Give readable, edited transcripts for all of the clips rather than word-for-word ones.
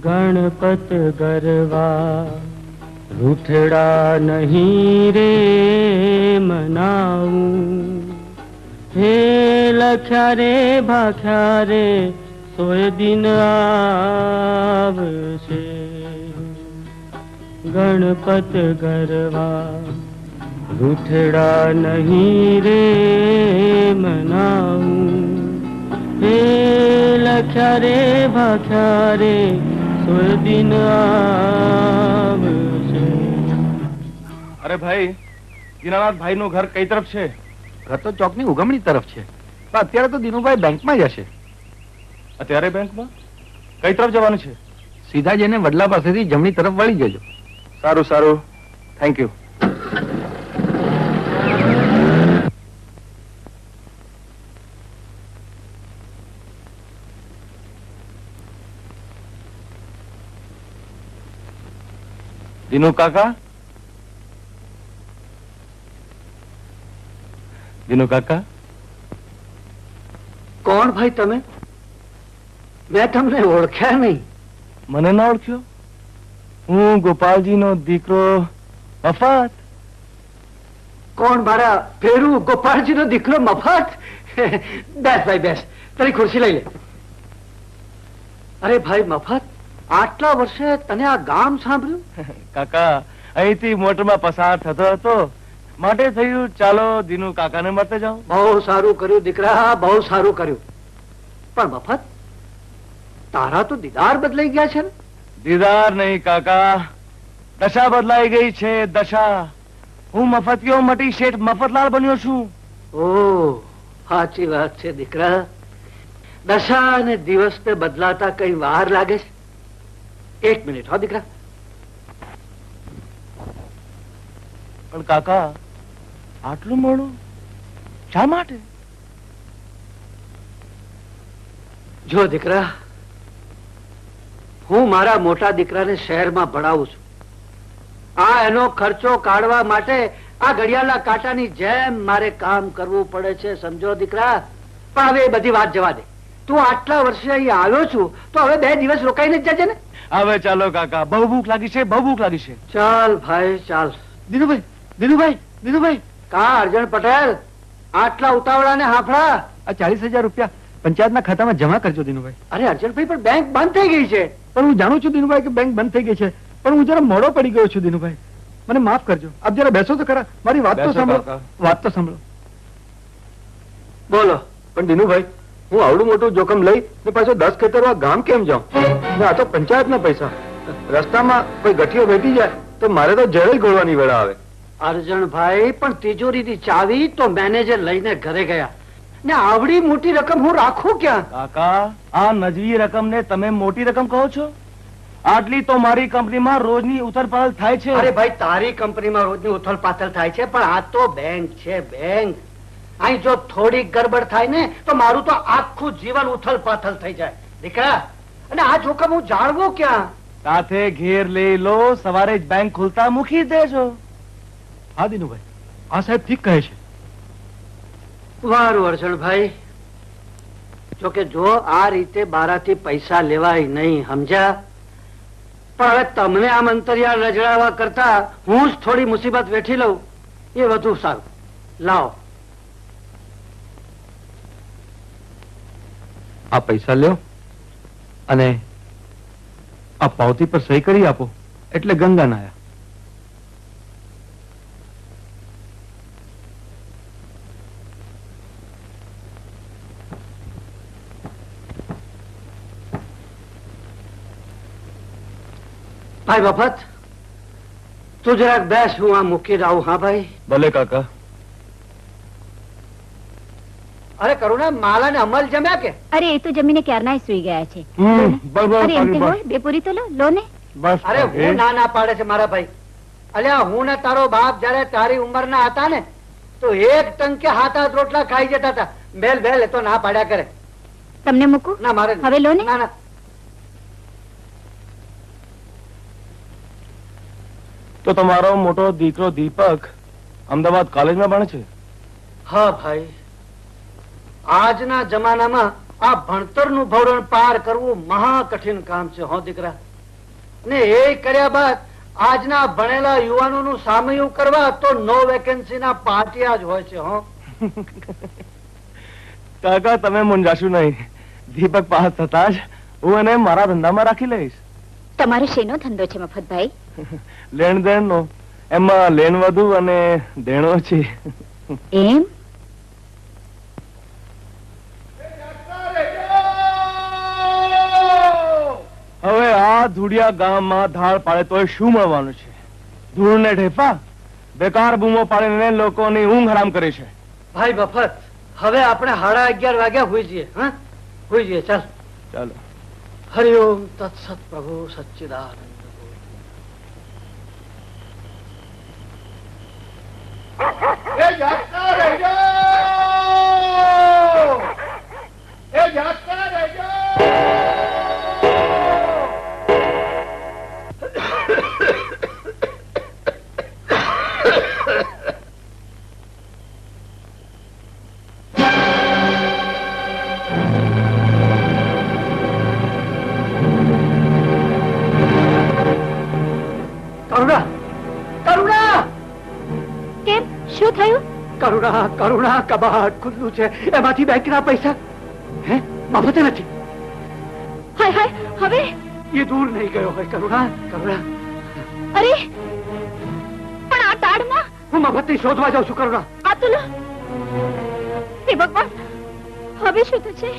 गणपत गरवा रूठड़ा नहीं रे मनाऊं हे लख्या रे भाख्या रे सोए दिन आवशे गणपत गरवा रूठड़ा नहीं रे मनाऊं हे लख्या रे भाख्या रे सोए दिन आवशे। अरे भाई, દીનાનાથ ભાઈ નું ઘર કઈ તરફ છે? ઘર તો ચોકની ઉગમણી તરફ છે, પણ અત્યારે તો દિનુભાઈ બેંકમાં જ હશે. અત્યારે બેંકમાં? કઈ તરફ જવાનું છે? સીધા જઈને વડલા પાસેથી જમણી તરફ વળી જજો. સારું સારું, થેન્ક યુ. દિનુ કાકા, દિનુ કાકા. કોણ ભાઈ તમે? મેં તમને ઓળખ્યા નહીં. મને ના ઓળખ્યો? હું ગોપાલજીનો દીકરો મફત. કોણ? મારા ફેરુ ગોપાલજીનો દીકરો મફત? બેસ ભાઈ બેસ, તારી ખુરશી લઈ લે. અરે ભાઈ મફત, આટલા વર્ષે તને આ ગામ સાંભળ્યું? કાકા, અહીંથી મોટરમાં પસાર થતો હતો માટે થયું ચાલો દિનુ કાકાને મળતે જાઉં. બહુ સારું કર્યું દીકરા, બહુ સારું કર્યું. પણ મફત, તારા તો દીદાર બદલાઈ ગયા છે ને? દીદાર નહીં કાકા, દશા બદલાઈ ગઈ છે. દશા. હું મફતિયો મટી શેઠ મફતલાલ બન્યો છું. ઓહ, સાચી વાત છે દીકરા. દશા અને દિવસ તે બદલાતા કઈ વાર લાગે છે? એક મિનિટ હો દીકરા. પણ કાકા, આટલું મોડું શા માટે? જો દીકરા, હું મારા મોટા દીકરાને શહેરમાં ભણાવું છું. આ એનો ખર્ચો કાઢવા માટે આ ઘડિયાળના કાંટાની જેમ મારે કામ કરવું પડે છે, સમજો દીકરા. પણ હવે એ બધી વાત જવા દે. તું આટલા વર્ષે અહીં આવ્યો છું તો હવે 2 દિવસ રોકાઈને જ જજે ને. હવે ચાલો કાકા, બહુ ભૂખ લાગી છે, બહુ ભૂખ લાગી છે. ચાલ ભાઈ ચાલ. દિનુભાઈ, દિનુભાઈ, દિનુભાઈ. કા અર્જણ પટેલ, આટલા ઉતાવળાને હાંફળા. આ 40,000 રૂપિયા પંચાયતના ખાતામાં જમા કરજો દિનુભાઈ. અરે અર્જણભાઈ, પણ બેંક બંધ થઈ ગઈ છે. પણ હું જાણું છું દિનુભાઈ કે બેંક બંધ થઈ ગઈ છે, પણ હું જરા મોડો પડી ગયો છું દિનુભાઈ, મને માફ કરજો. આપ જરા બેસો તો ખરા, મારી વાત તો બેસો સાંભળો. કાકા. વાત તો સાંભળો. બોલો. પણ દિનુભાઈ, હું આવડું મોટું જોખમ લઈ ને પાછો 10 ખેતરવા ગામ કેમ જાઉં? ને આ તો પંચાયતના પૈસા. રસ્તામાં કોઈ ગઠિયો બેઠી જાય તો મારે તો જેલ ગોળવાની વેળા આવે. અર્જણભાઈ, પણ તિજોરીની ચાવી તો મેનેજર લઈને ઘરે ગયા ને આવડી મોટી રકમ હું રાખું ક્યાં? કાકા, આ નજવી રકમને તમે મોટી રકમ કહો છો? આટલી તો મારી કંપનીમાં રોજની ઉથલપાથલ થાય છે. અરે ભાઈ, તારી કંપનીમાં રોજની ઉથલપાથલ થાય છે, પણ આ તો બેંક છે, બેંક. અહીં જો થોડીક ગડબડ થાય ને તો મારું તો આખું જીવન ઉથલપાથલ થઈ જાય દીકરા. અને આ જોખમ હું જાણવું ક્યાં? સાથે ઘેર લઈ લો, સવારે જ બેંક ખુલતા મૂકી દેજો. હા દિનુભાઈ, આ સાહેબ ઠીક કહે છે. વારું અર્જણભાઈ. જોકે જો આ રીતે બારાથી પૈસા લેવાય નહીં, સમજ્યા? પણ હવે તમને આ મંતરિયા રજડાવા કરતા હું જ થોડી મુસીબત વેઠી લઉં એ વધુ સારું. લાવો. આ પૈસા લ્યો અને આ પાવતી પર સહી કરી આપો એટલે ગંગા નાયા. ભાઈ મફત, તું જરાક બેસ, હું આ મૂકી આવું. હા ભાઈ. ભલે કાકા. અરે કરુણા, માલા ને અમલ જમ્યા કે? અરે એ તો જમીને ક્યારના સુઈ ગયા છે. બસ અરે એમ કે હોય, 2 પૂરી તો લો ને. બસ. અરે હું ના પાડે છે મારા ભાઈ. અલ્યા હું ને તારો બાપ જયારે તારી ઉંમરના હતા ને તો એક ટંકે 7-8 રોટલા ખાઈ જતા હતા. બેલ બેલ એ તો ના પાડ્યા કરે. તમને મૂકું? ના મારે નહીં. હવે લો ને. ના ના. તો તમારો મોટો દીકરો દીપક અમદાવાદ કોલેજમાં ભણે છે? હા ભાઈ, આજના જમાનામાં આ ભણતરનું ભવરણ પાર કરવું મહા કઠિન કામ છે. હો દીકરા, ને એ કર્યા બાદ આજના ભણેલા યુવાનોનું સામયું કરવા તો નો વેકેન્સી ના પાટિયા જ હોય છે. હો કાકા તમે મૂંઝાશો નહીં. દીપક પાસ થતા જ હું એને મારા ધંધામાં રાખી લઈશ. તમારો શેનો ધંધો છે મફતભાઈ? લેણ દેણ નો. એમાં લેણ વધુ અને દેણો છે. એમ? હવે આ ધૂળિયા ગામમાં ધાડ પાડે તો શું મળવાનું છે? ધૂળ ને ઢેફા. બેકાર બૂમો પાડીને લોકોની ઊંઘ હરામ કરે છે. ભાઈ મફત, હવે આપણે 11:30 વાગ્યા હોઈ જઈએ. હા હોઈ જઈએ. ચાલ ચાલો. હરિઓમ તત્સત. પ્રભુ સચ્ચિદાનંદ. કરુણા કબાટ ખુલ્લું છે, એમાંથી બેંકના પૈસા હે મફતે નથી. હાય હાય, હવે એ દૂર નહીં ગયો હોય. કરુણા કરુણા. અરે પણ આ તાડમાં હું મફતની શોધવા જાઉં છું. કરુણા આ તો લો. હે ભગવાન, હવે શું થશે?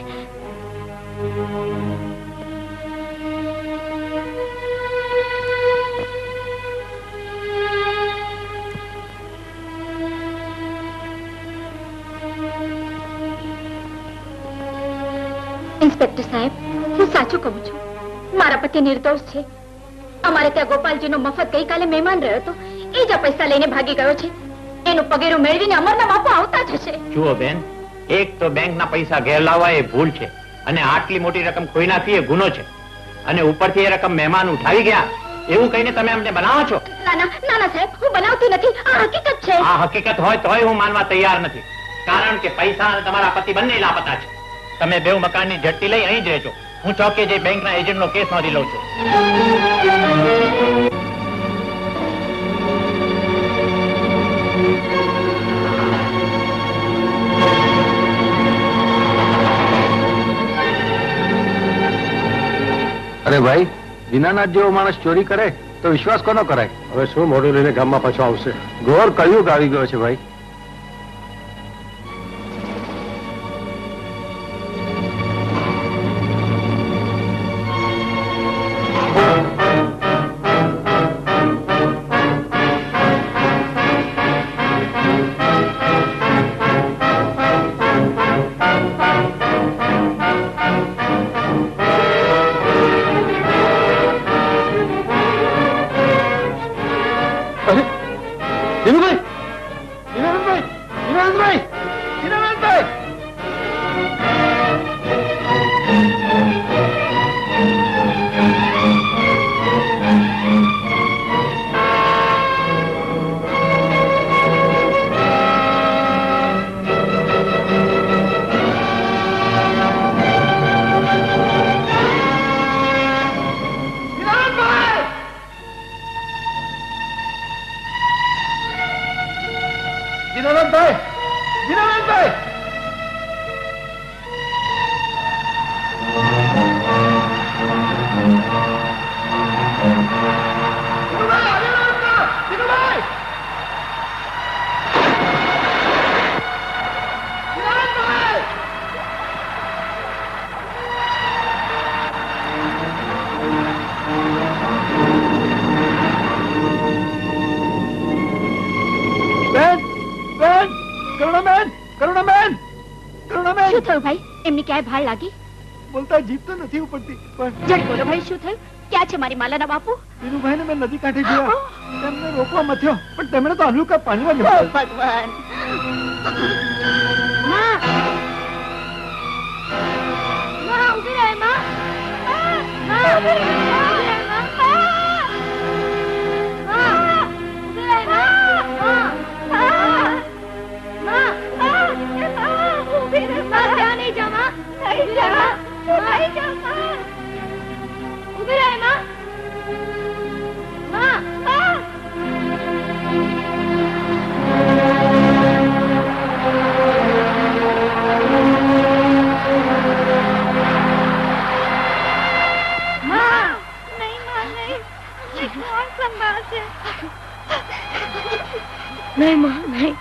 ઇન્સ્પેક્ટર સાહેબ, હું સાચું કહું છું. મારા પતિ નિર્દોષ છે. અમારે ત્યાં ગોપાલજીનો મફત ગઈકાલે મહેમાન રહ્યો હતો. એ જ પૈસા લઈને ભાગી ગયો છે. એનું પગેરું મેળવીને અમરના બાપુ આવતા જ હશે. જુઓ બેન, એક તો બેંકના પૈસા ઘેર લાવવા એ ભૂલ છે, અને આટલી મોટી રકમ ખોઈ નાખવી એ ગુનો છે, અને ઉપરથી એ રકમ મહેમાન ઉઠાવી ગયા એવું કહીને તમે અમને બનાવો છો. ના ના સાહેબ, હું બનાવતી નથી. આ હકીકત છે. આ હકીકત હોય તોય હું માનવા તૈયાર નથી, કારણ કે પૈસા અને તમારા પતિ બંને લાપતા છે. તમે બેવ મકાનની ઝડપી લઈ અહીં જ રહેજો. હું ચોકે જઈ બેંકના એજન્ટનો કેસ નોંધી લઉં છું. અરે ભાઈ, દીનાનાથ જેવો માણસ ચોરી કરે તો વિશ્વાસ કોનો કરાય? હવે શું મોઢું લઈને ગામમાં પાછો આવશે? ઘોર કળિયુગ આવી ગયો છે ભાઈ. એમની ક્યાંય ભાડ લાગી? બોલતા જીભ તો નથી ઉપડતી. પણ જટ બોલો ભાઈ, શું થયું? ક્યાં છે મારી માલાના બાપુ? વિનુભાઈને મેં નદી કાંઠે જોયા. તેમને રોકવા મથ્યો, પણ તેમણે તો હલકા પાણીમાં જ ભગવાન. ઉભી રહે માં. ઉભી રહે માં. સત્સંગમાં હશે. નહીં માં, નહીં.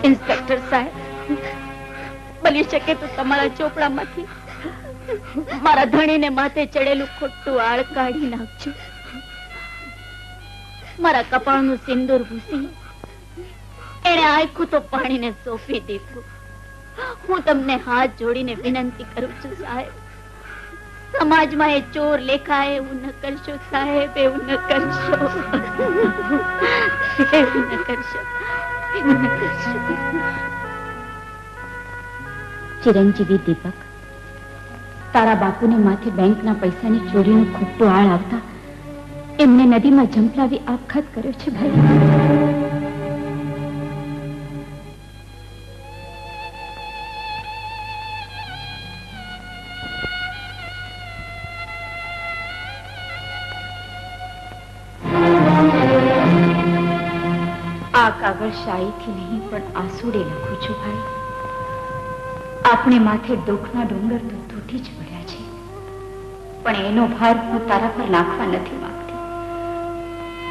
ઇન્સ્પેક્ટર સાહેબ, બની શકે તો તમારા ચોપડામાંથી મારા ધણીને માથે ચડેલું ખોટું આળ કાઢી નાખજો. મારા કપાળનું સિંદૂર ભૂસી એને આખું તો પાણીને સોંપી દીધું. હું તમને હાથ જોડીને વિનંતી કરું છું સાહેબ, સમાજમાં એ ચોર લેખાય એવું ન કરશો સાહેબ, એવું ન કરશો, એવું ન કરશો, એવું ન કરશો. ચિરંજીવી દીપક, તારા બાપુને માથે બેંકના પૈસાની ચોરીનું ખોટું આળ આવતા એમને નદીમાં ઝંપલાવી આપઘાત કર્યો છે ભાઈ. આ કાગળ શાહીથી નહીં પણ આંસુડે લખું છું ભાઈ. આપણે માથે દુઃખના ડુંગર તો તૂટી જ પડ્યા છે, પણ એનો ભાર હું તારા પર નાખવા નથી માંગતી.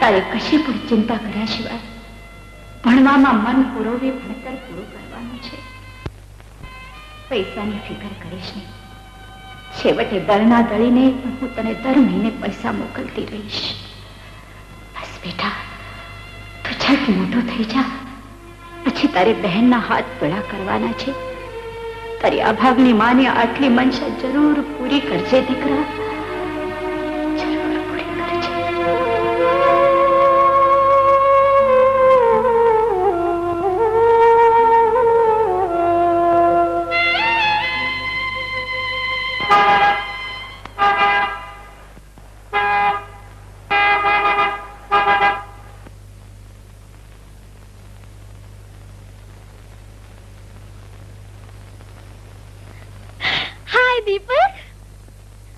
તારે કશી પણ ચિંતા કર્યા સિવાય ભણવામાં મન પુરોવી ભણતર પૂરું કરવાનું છે. પૈસાની ફિકર કરીશ નહીં. છેવટે દળના દળીને પણ હું તને દર મહિને પૈસા મોકલતી રહીશ. બસ બેટા, તું ઝટ મોટો થઈ જા, પછી તારી બહેનના હાથ પીળા કરવાના છે. તારી અભાગની માની આટલી મનસા જરૂર પૂરી કરજે દીકરા, જરૂર પૂરી કરજે.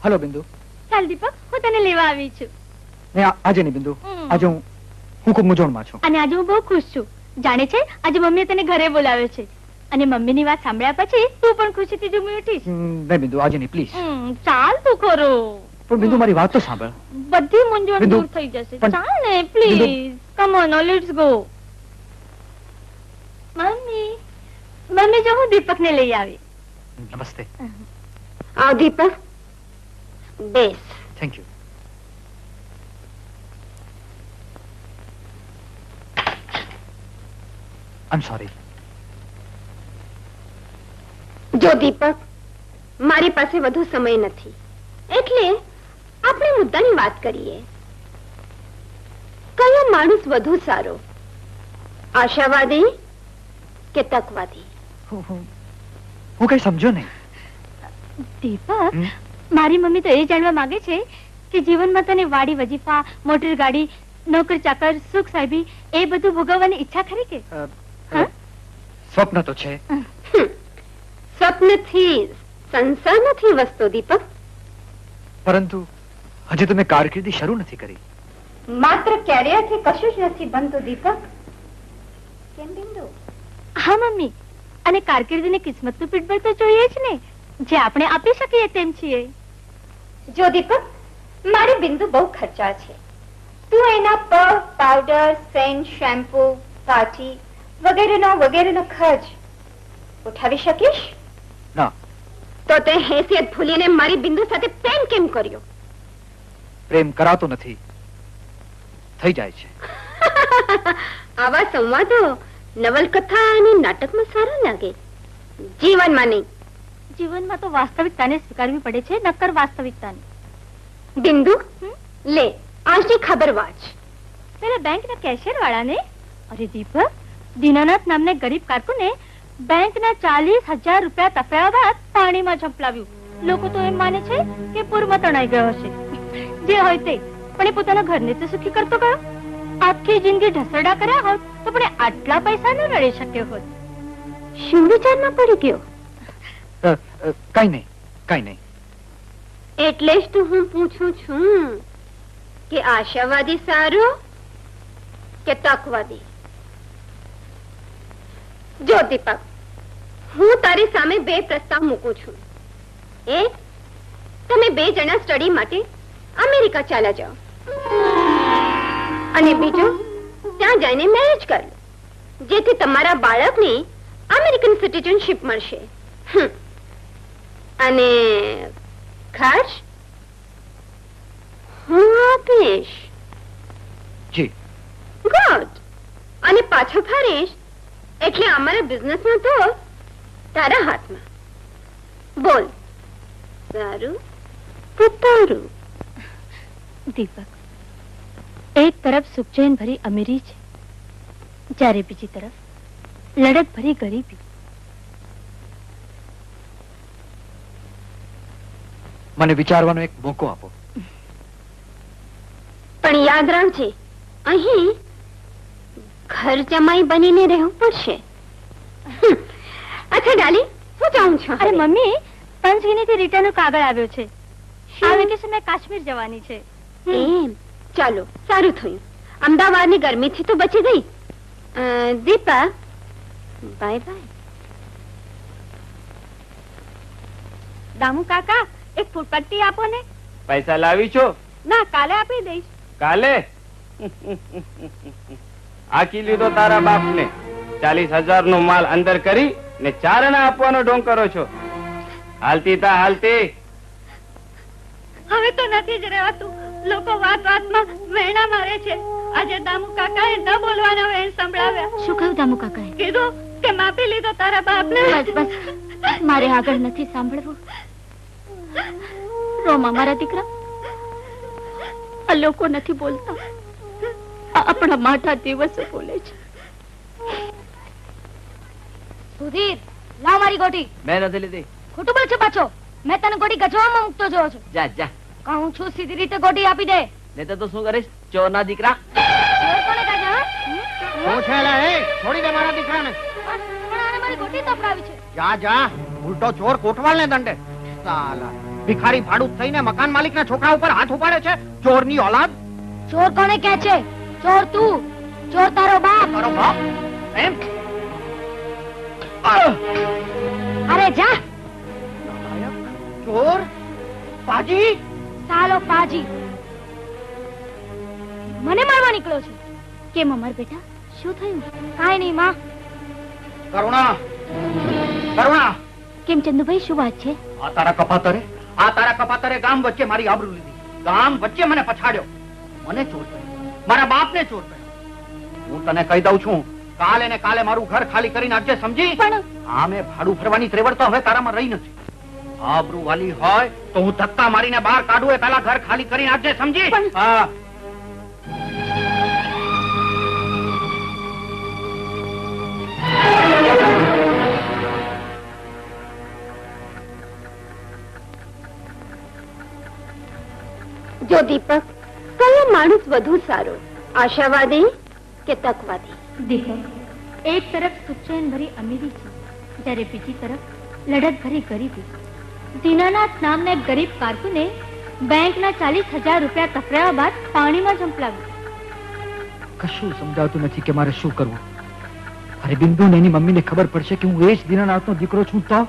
હેલો બિંદુ. ચાલ દીપક, હું તને લેવા આવી છું. આજે નહીં બિંદુ, આજે હું ખૂબ મૂંઝવણમાં છું. અને આજે હું બહુ ખુશ છું. જાણે છે, આજે મમ્મીએ તને ઘરે બોલાવ્યો છે, અને મમ્મીની વાત સાંભળ્યા પછી તું પણ ખુશીથી ઝૂમી ઉઠીશ. નહીં બિંદુ, આજે નહીં પ્લીઝ. ચાલ તું ખરો. પણ બિંદુ મારી વાત તો સાંભળ. બધી મૂંઝવણ દૂર થઈ જશે. ચાલ ને please, come on, let's go. મમ્મી, મમ્મી જો હું દીપકને લઈ આવી. નમસ્તે. આવ દીપક, બેસ. Thank you. I am sorry. જો દીપક, મારી પાસે વધુ સમય નથી, એટલે આપણે મુદ્દાની વાત કરીએ. કયો માણસ વધુ સારો, આશાવાદી કે તકવાદી? હું કઈ સમજો નહીં. દીપક, મારી મમ્મી તો એ જાણવા માંગે છે કે જીવનમાં તને વાડી વજીફા, મોટર ગાડી, નોકર ચાકર, સુખ સાહેબી એ બધું ભોગવવાની ઈચ્છા ખરી કે? સ્વપ્ન તો છે. સ્વપ્નથી સંસાર નથી વસતો દીપક. પરંતુ હજી તમે કારકિર્દી શરૂ નથી કરી. માત્ર કેરિયરથી કશું જ નથી બનતું દીપક. કેમ બિંદુ? હા મમ્મી, અને કારકિર્દીની કિસ્મતનું પીઠબળ તો જોઈએ જ ને, જે આપણે આપી શકીએ તેમ છીએ. જો દીપક, મારી બિંદુ બહુ ખર્ચા છે. તું એના પગ, પાવડર, સેન્ટ, શેમ્પુ, પાટી વગેરેનો ખર્ચ ઉઠાવી શકીશ? ના. તો તે હેસિયત ભૂલીને મારી બિંદુ સાથે પ્રેમ કેમ કર્યો? પ્રેમ કરાતો નથી, થઈ જાય છે. આવા સંવાદો નવલકથા અને નાટકમાં સારા લાગે, જીવનમાં નહીં. જીવનમાં તો વાસ્તવિકતાને સ્વીકારવી પડે છે, નક્કર વાસ્તવિકતાને. બિંદુ, લે આજની ખબર વાંચ. પેલા બેંકના કેશિયર વાળાને, અરે દીપક, દીનાનાથ નામને ગરીબ કારકુને બેંકના 40,000 રૂપિયા તફ્યા બાદ પાણીમાં ઝંપલાવ્યું. લોકો તો એમ માને છે કે પૂરમાં તણાઈ ગયો હશે. જે હોય તે, પણ એ પોતાના ઘરને તો સુખી કરતો ગયો. આખી જિંદગી ઢસરડા કર્યા હોત તો પણ આટલા પૈસા ન રડી શક્યો હોત. શું વિચારમાં પડી ગયો? કઈ નહીં. એટલે જ તો હું પૂછું છું કે આશાવાદી સારું કે તકવાદી? જો દીપક, હું તારી સામે બે પ્રસ્તાવ મૂકું છું. એક, તમે બે જણા સ્ટડી માટે અમેરિકા ચાલ્યા જાઓ, અને બીજો, ત્યાં જઈને મેરેજ કર લો, જેથી તમારા બાળકને અમેરિકન સિટીઝનશીપ મળશે. અને ખર્ચ હું આપીશ. જી. ગુડ. અને પાછો ફરીશ એટલે અમારા બિઝનેસનો તો તારા હાથમાં. બોલ, સારું કે તારું? દીપક, એક તરફ સુખચેન ભરી અમીરી છે, જ્યારે બીજી તરફ લડત ભરી ગરીબી. મને વિચારવાનો એક મોકો આપો. પણ યાદ રાખજે, અહીં ઘર જમાઈ બનીને રહેવું પડશે. અચ્છા ડાલી, હું જાઉં છું. અરે મમ્મી, પંચગીનીથી રિટર્નનો કાગળ આવ્યો છે. આ વેકેશનમાં કાશ્મીર જવાની છે. એમ? ચાલો, સારું થયું. અમદાવાદની ગરમીથી તો બચી ગઈ. Deepa, bye bye. દામુ કાકા, એક ફૂટપટ્ટી આપો ને. પૈસા લાવી છો? ના, કાલે આપી દઈશ. કાલે? આકી લીધો તારા બાપ ને. 40,000 નો માલ અંદર કરી ને 4 આના આપવાનો ઢોંગ કરો છો. હાલતી તા હાલતી. હવે તો નથી જ રહેવાતું. લોકો વાત વાતમાં વેણા મારે છે. આજે દામુ કાકાએ ન બોલવાના વેણ સંભળાવ્યા. શું કહ્યું દામુ કાકાએ? કીધું કે માપી લીધો તારા બાપને. બસ બસ, મારે આગળ નથી સાંભળવું. રોમા મારા દીકરા, આ લોકો નથી બોલતા, આપણા માઠા દિવસો બોલે છે. સુધીર, લાવ મારી ગોટી. મેં નથી લીધી. ખોટું બોલ છે પાછો. મેં તને ગોટી ગજવામાં મૂકતો જોયો છું. જા જા. કહું છું સીધી રીતે ગોટી આપી દે. નહીં તો શું કરીશ? ચોર ના દીકરા. ચોર કોને કહે છે? શું છે લે? એ છોડી દે મારા દીકરાને. પણ આને મારી ગોટી તપડાવી છે. જા જા, ઉલટો ચોર કોટવાલ ને દંડે. સાલા ભિખારી ભાડુત થઈને મકાન માલિક ના છોકરા ઉપર હાથ ઉપાડે છે. ચોરની ઓલાદ. ચોર કોને કહે છે? ચોર તું, ચોર તારો બાપ. તારો બાપ? એમ? અરે જા. ચોર? પાજી? સાલો પાજી, મને મારવા નીકળ્યો છે. કેમ અમર બેટા, શું થયું? કાંઈ નહીં માં. કરુણા, કરુણા. કેમ ચંદુભાઈ, શું વાત છે? આ તારા કપાતરે ગામ વચ્ચે મારી આબરૂ લીધી. ગામ વચ્ચે મને પછાડ્યો. મને ચોર કર્યો, મારા બાપને ચોર કર્યો. હું તને કહી દઉં છું, કાલે ને કાલે મારું ઘર ખાલી કરીને આપજે, સમજી? પણ આમે ભાડું ફરવાની ત્રેવડ તો હવે તારામાં રહી નથી. આબરૂ વાલી હોય તો હું ધક્કા મારીને બહાર કાઢું એ પહેલા ઘર ખાલી કરીને આપજે, સમજી? હા. જો દીપક, કયો માણસ વધુ સારો, આશાવાદી કે તકવાદી? દીપક, એક તરફ સુખચેન ભરી અમીરી છે, જ્યારે બીજી તરફ લડત ભરી ગરીબી. દીનાનાથ નામના એક ગરીબ કારકુને બેંકના 40,000 રૂપિયા કપરાયા બાદ પાણીમાં ઝંપલાવ્યું. કશું સમજાતું નથી કે મારે શું કરવું. અરે બિંદુ ને એની મમ્મીને ખબર પડશે કે હું એ જ દીનાનાથનો દીકરો છું તો?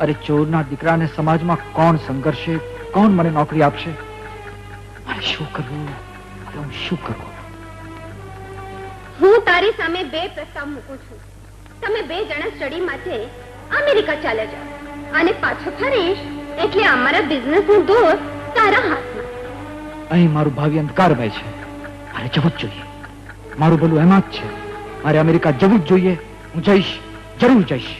અરે ચોરના દીકરાને સમાજમાં કોણ સંઘર્ષે, કોણ મને નોકરી આપશે? મારે શું કરવું? હું શું કરું? હું તારી સામે બે પ્રસ્તાવ મૂકું છું. તમે બે જણા સ્ટડી માટે અમેરિકા ચાલે જાઓ, અને પાછો ફરીશ એટલે અમારા બિઝનેસનો દોર તારા હાથમાં. અહીં મારું ભાવિ અંધકારમય છે. મારે જવું જ જોઈએ. મારું ભલું એમાં જ છે. મારે અમેરિકા જવું જ જોઈએ. હું જઈશ, જરૂર જઈશ.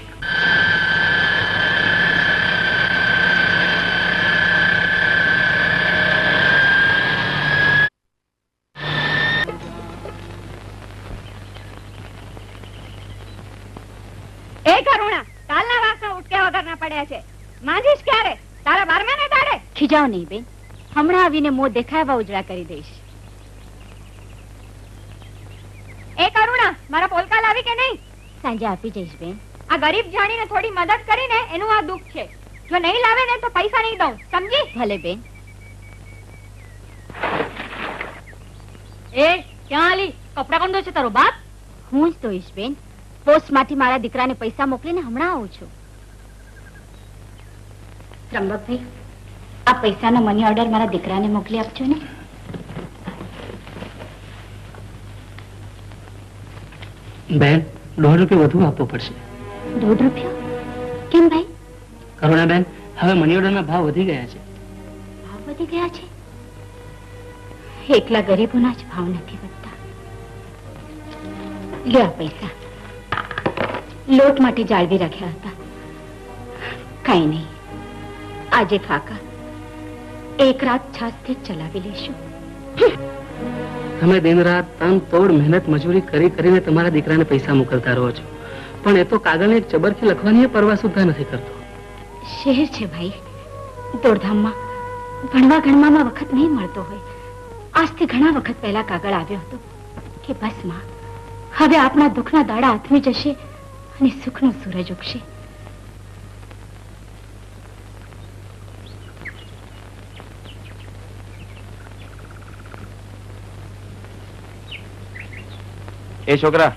એ કરુણા, કાલના વાસણ ઉટક્યા વગરના પડ્યા છે. માંજીશ ક્યારે? તારા બારમાને દાડે? ખીજાવ નહીં બેન, હમણાં આવીને મોં દેખાવા ઉજળા કરી દઈશ. એ કરુણા, મારા પોલકા લાવી કે નહીં? સાંજે આપી જઈશ બેન. આ ગરીબ જાણીને થોડી મદદ કરીને એનું આ દુઃખ છે. જો નહીં લાવે ને તો પૈસા નહીં દઉં, સમજી? ભલે બેન. એ ક્યાં આલી? કપડા કોણ ધોશે? તારો બાપ? હું જ ધોઈશ બેન. પોસ્ટમાંથી મારા દીકરાને પૈસા મોકલીને હમણાં આવું છું. ત્રંબકભાઈ, આ પૈસાનો મની ઓર્ડર મારા દીકરાને મોકલી આપજો ને. બેન, 1.5 રૂપિયા વધુ આપવો પડશે. 1.5 રૂપિયા? કેમ ભાઈ? કરુણાબેન, હવે મની ઓર્ડરના ભાવ વધી ગયા છે. ભાવ વધી ગયા છે? એકલા ગરીબોના જ ભાવ નથી વધતા. લ્યો આ પૈસા. લોટ માટે જાળવી રાખ્યા હતા. કઈ નહીં, આજે ફાકા એક રાત છાસથી જ ચલાવી લેશું. તમે દિન રાત તન તોડ મહેનત મજૂરી કરી કરીને તમારા દીકરાને પૈસા મોકલતા રહો છો, પણ એ તો કાગળને એક ચબરખી લખવાની પરવા સુદ્ધા નથી કરતો. શહેર છે ભાઈ, દોડધામમાં ભણવા ગણવામાં વખત નહીં મળતો હોય. આજથી ઘણા વખત પહેલા કાગળ આવ્યો હતો કે બસ માં, હવે આપણા દુઃખના દાડા આથમી જશે અને સુખનો સૂરજ ઉગશે. એ છોકરા,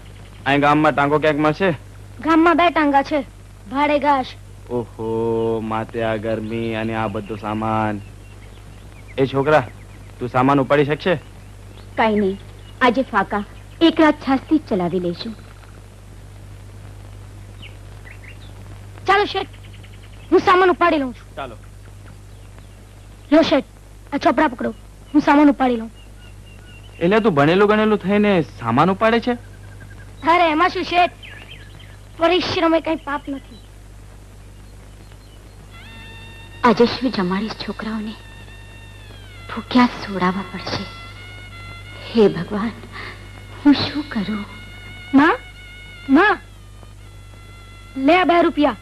અહીં ગામમાં ટાંગો ક્યાંક મળશે? ગામમાં 2 ટાંગા છે, ભાડે ઘાસ. ઓહો, માતે આ ગરમી અને આ બધો સામાન. એ છોકરા, તું સામાન ઉપાડી શકશે? કઈ નહીં, આજે ફાકા એક રાત છાસથી જ ચલાવી લઈશું. ચાલો શેઠ, હું સામાન ઉપાડી લઉં છું. ચાલો. લો શેઠ, આ ચોપડા પકડો, હું સામાન ઉપાડી લઉં. એટલે તું ભણેલું ગણેલું થઈને સામાન ઉપાડે છે? અરે એમાં શું શેઠ, પરિશ્રમ એ કઈ પાપ નથી. આજે શું જમાડીશ છોકરાઓને? ભૂખ્યા સોડાવવા પડશે. હે ભગવાન, હું શું કરું? માં, માં, લે આ 2 રૂપિયા.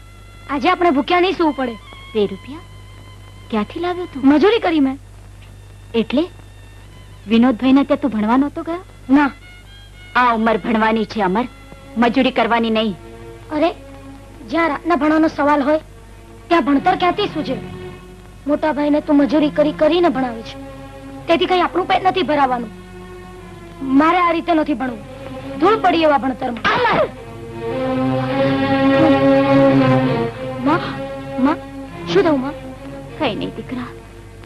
આજે આપણે ભૂખ્યા નહીં સૂવું પડે. 2 રૂપિયા ક્યાંથી લાવ્યો તું? મજૂરી કરી મેં. એટલે વિનોદભાઈ ને ત્યાં તું ભણવા નહોતો ગયો? ના. આ ઉંમર ભણવાની છે અમર, મજૂરી કરવાની નહીં. અરે, જ્યાં રાતના ભણવાનો સવાલ હોય ત્યાં ભણતર ક્યાંથી સૂજે? મોટા ભાઈને તું મજૂરી કરી કરીને ભણાવે છે, તેથી કઈ આપણું પેટ નથી ભરાવાનું. મારે આ રીતે નથી ભણવું. ધૂળ પડી એવા ભણતરમાં. માં, શું થયું માં? કઈ નહીં દીકરા,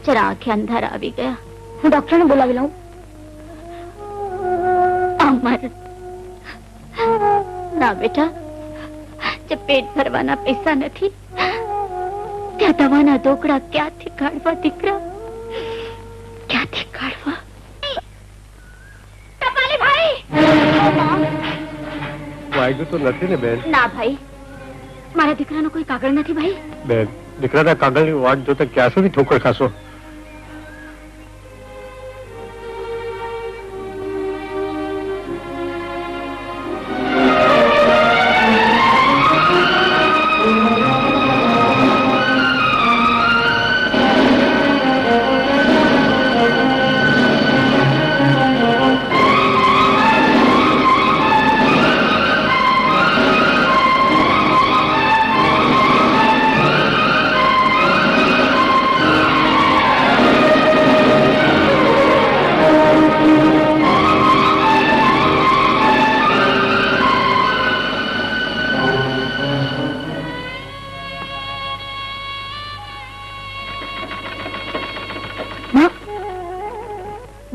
જરા આંખે અંધારા આવી ગયા. હું ડોક્ટરને બોલાવી લઉં. અમર, ના બેટા, જે પેટ ભરવાના પૈસા નથી ત્યાં દવાના ઢોકળા ક્યાંથી કાઢવા દીકરા? ક્યાંથી કાઢવા? ટપાલી ભાઈ! વાગ્યું તો નથી ને બેન? ના ભાઈ, મારા દીકરાનો કોઈ કાગળ નથી ભાઈ. બેન, દીકરાના કાગળની વાટ જોતા ક્યાં સુધી ઠોકર ખાશો?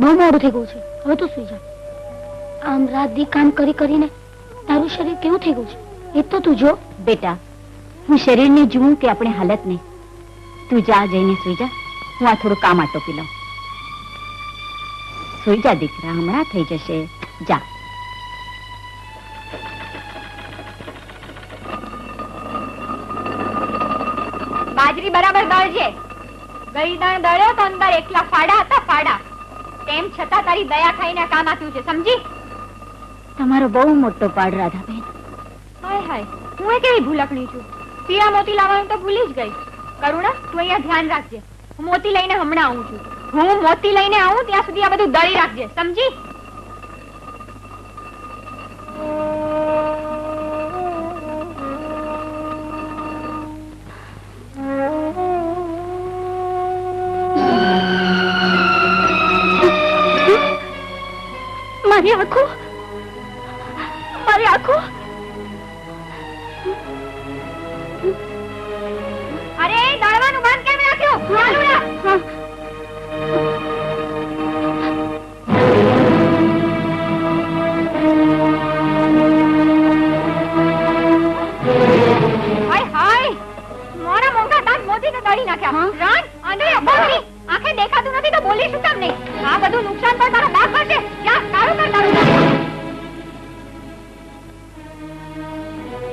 બહુ મોડું થઈ ગયું છે, હવે તું સુઈ જા. આમ રાત દી કામ કરી કરીને તારું શરીર કેવું થઈ ગયું છે એ તો તું જો. બેટા, હું શરીરને જોઉં કે આપણે હાલત નહીં? તું જા, જઈને સુઈ જા. હું આ થોડું કામ આટોપી લઉં. સુઈ જા દીકરા, હમણાં થઈ જશે. જા. બાજરી બરાબર દળજે. ગઈ દાણ દળ્યો તો અંદર એકલા ફાડા હતા, ફાડા. તેમ છતાં તારી દયા ખાઈને કામ આપ્યું છે, સમજી? તમારો બહુ મોટો પાડ રાધાબેન. હાય હાય, હું કેવી ભૂલકણી છું. પીળા મોતી લાવવાનું તો ભૂલી જ ગઈ. કરુણા, તું અહીંયા ધ્યાન રાખજે. હું મોતી લઈને હમણાં આવું છું. હું મોતી લઈને આવું ત્યાં સુધી આ બધું દળી રાખજે, સમજી? મારી આંખો, મારી આંખો. અરે દળવાનું બંધ કેમ રાખ્યું? ચાલુ રાખ. હાય હાય, મારા મોંઘા દાંત મોતીને દળી નાખ્યા. રાણ આંધળી અભોગરી, આંખે દેખાતું નથી તો બોલી શું કામ નહીં? આ બધું નુકસાન તો તારા બાપ કરશે. જા તારું કર તારું.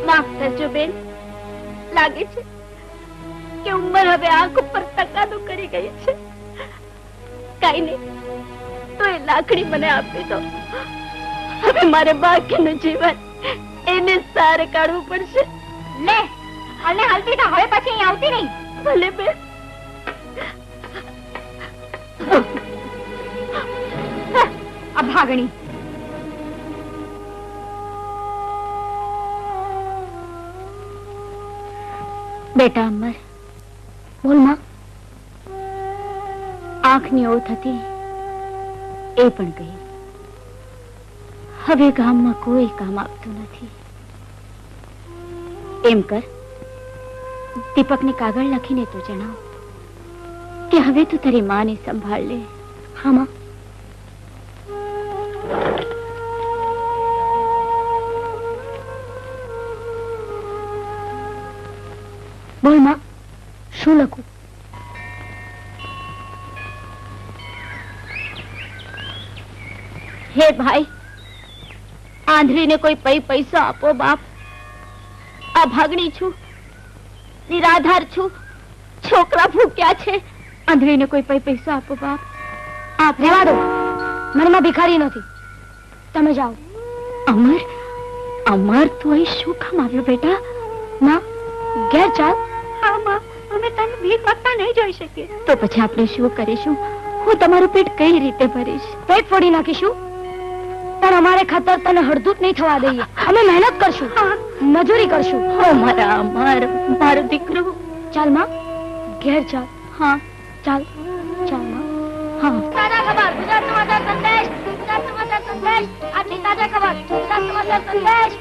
માફ કરજો બેન, લાગે છે કે ઉંમર હવે આંખ ઉપર તકાદો કરી ગઈ છે. કઈ નહીં, તો એ લાકડી મને આપી દો. હવે મારે બાકીનું જીવન એને સારે કાઢવું પડશે. લે અને હાલતી તો હવે પછી અહીં આવતી નહીં. ભલે બેન. અભાગણી. બેટા અમર, બોલ માં. આંખની ઓથ હતી એ પણ ગઈ. હવે ગામમાં કોઈ કામ આવતું નથી. એમ કર, દીપકને કાગળ લખીને તો જણાવ કે હવે તું તારી માને સંભાળ લે. હા માં. બોલ માં, શું લખું? હે ભાઈ, આંધળીને કોઈ પૈસો આપો બાપ. આ ભાગણી છું, નિરાધાર છું, છોકરા ભૂખ્યા છે. આંધળીને કોઈ પૈસો આપો બાપ. આપ રહેવા દો, મનમાં ભિખારી નથી. તમે જાઓ. અમર, અમર તું અહીં શું કામ આવ્યો બેટા? ના, ઘેર ચાલ. હા માં, અમે તને ભીખ માંગતા નહીં જોઈ શકીએ. તો પછી આપણે શું કરીશું? હું તમારું પેટ કઈ રીતે ભરીશ? પેટ ફોડી નાખીશું. પણ અમારે ખાતર તને હળદૂત નહીં થવા દઈએ. અમે મહેનત કરશું, મજૂરી કરશું. ઓ મારા અમર, મારો દીકરો. ચાલ માં, ઘેર ચાલ. હા ચાલ, ચાલ માં. હા. તાજા ખબર, ગુજરાત સમાચાર સંદેશ. ગુજરાત સમાચાર સંદેશ. આટલી તાજા ખબર, ગુજરાત સમાચાર સંદેશ.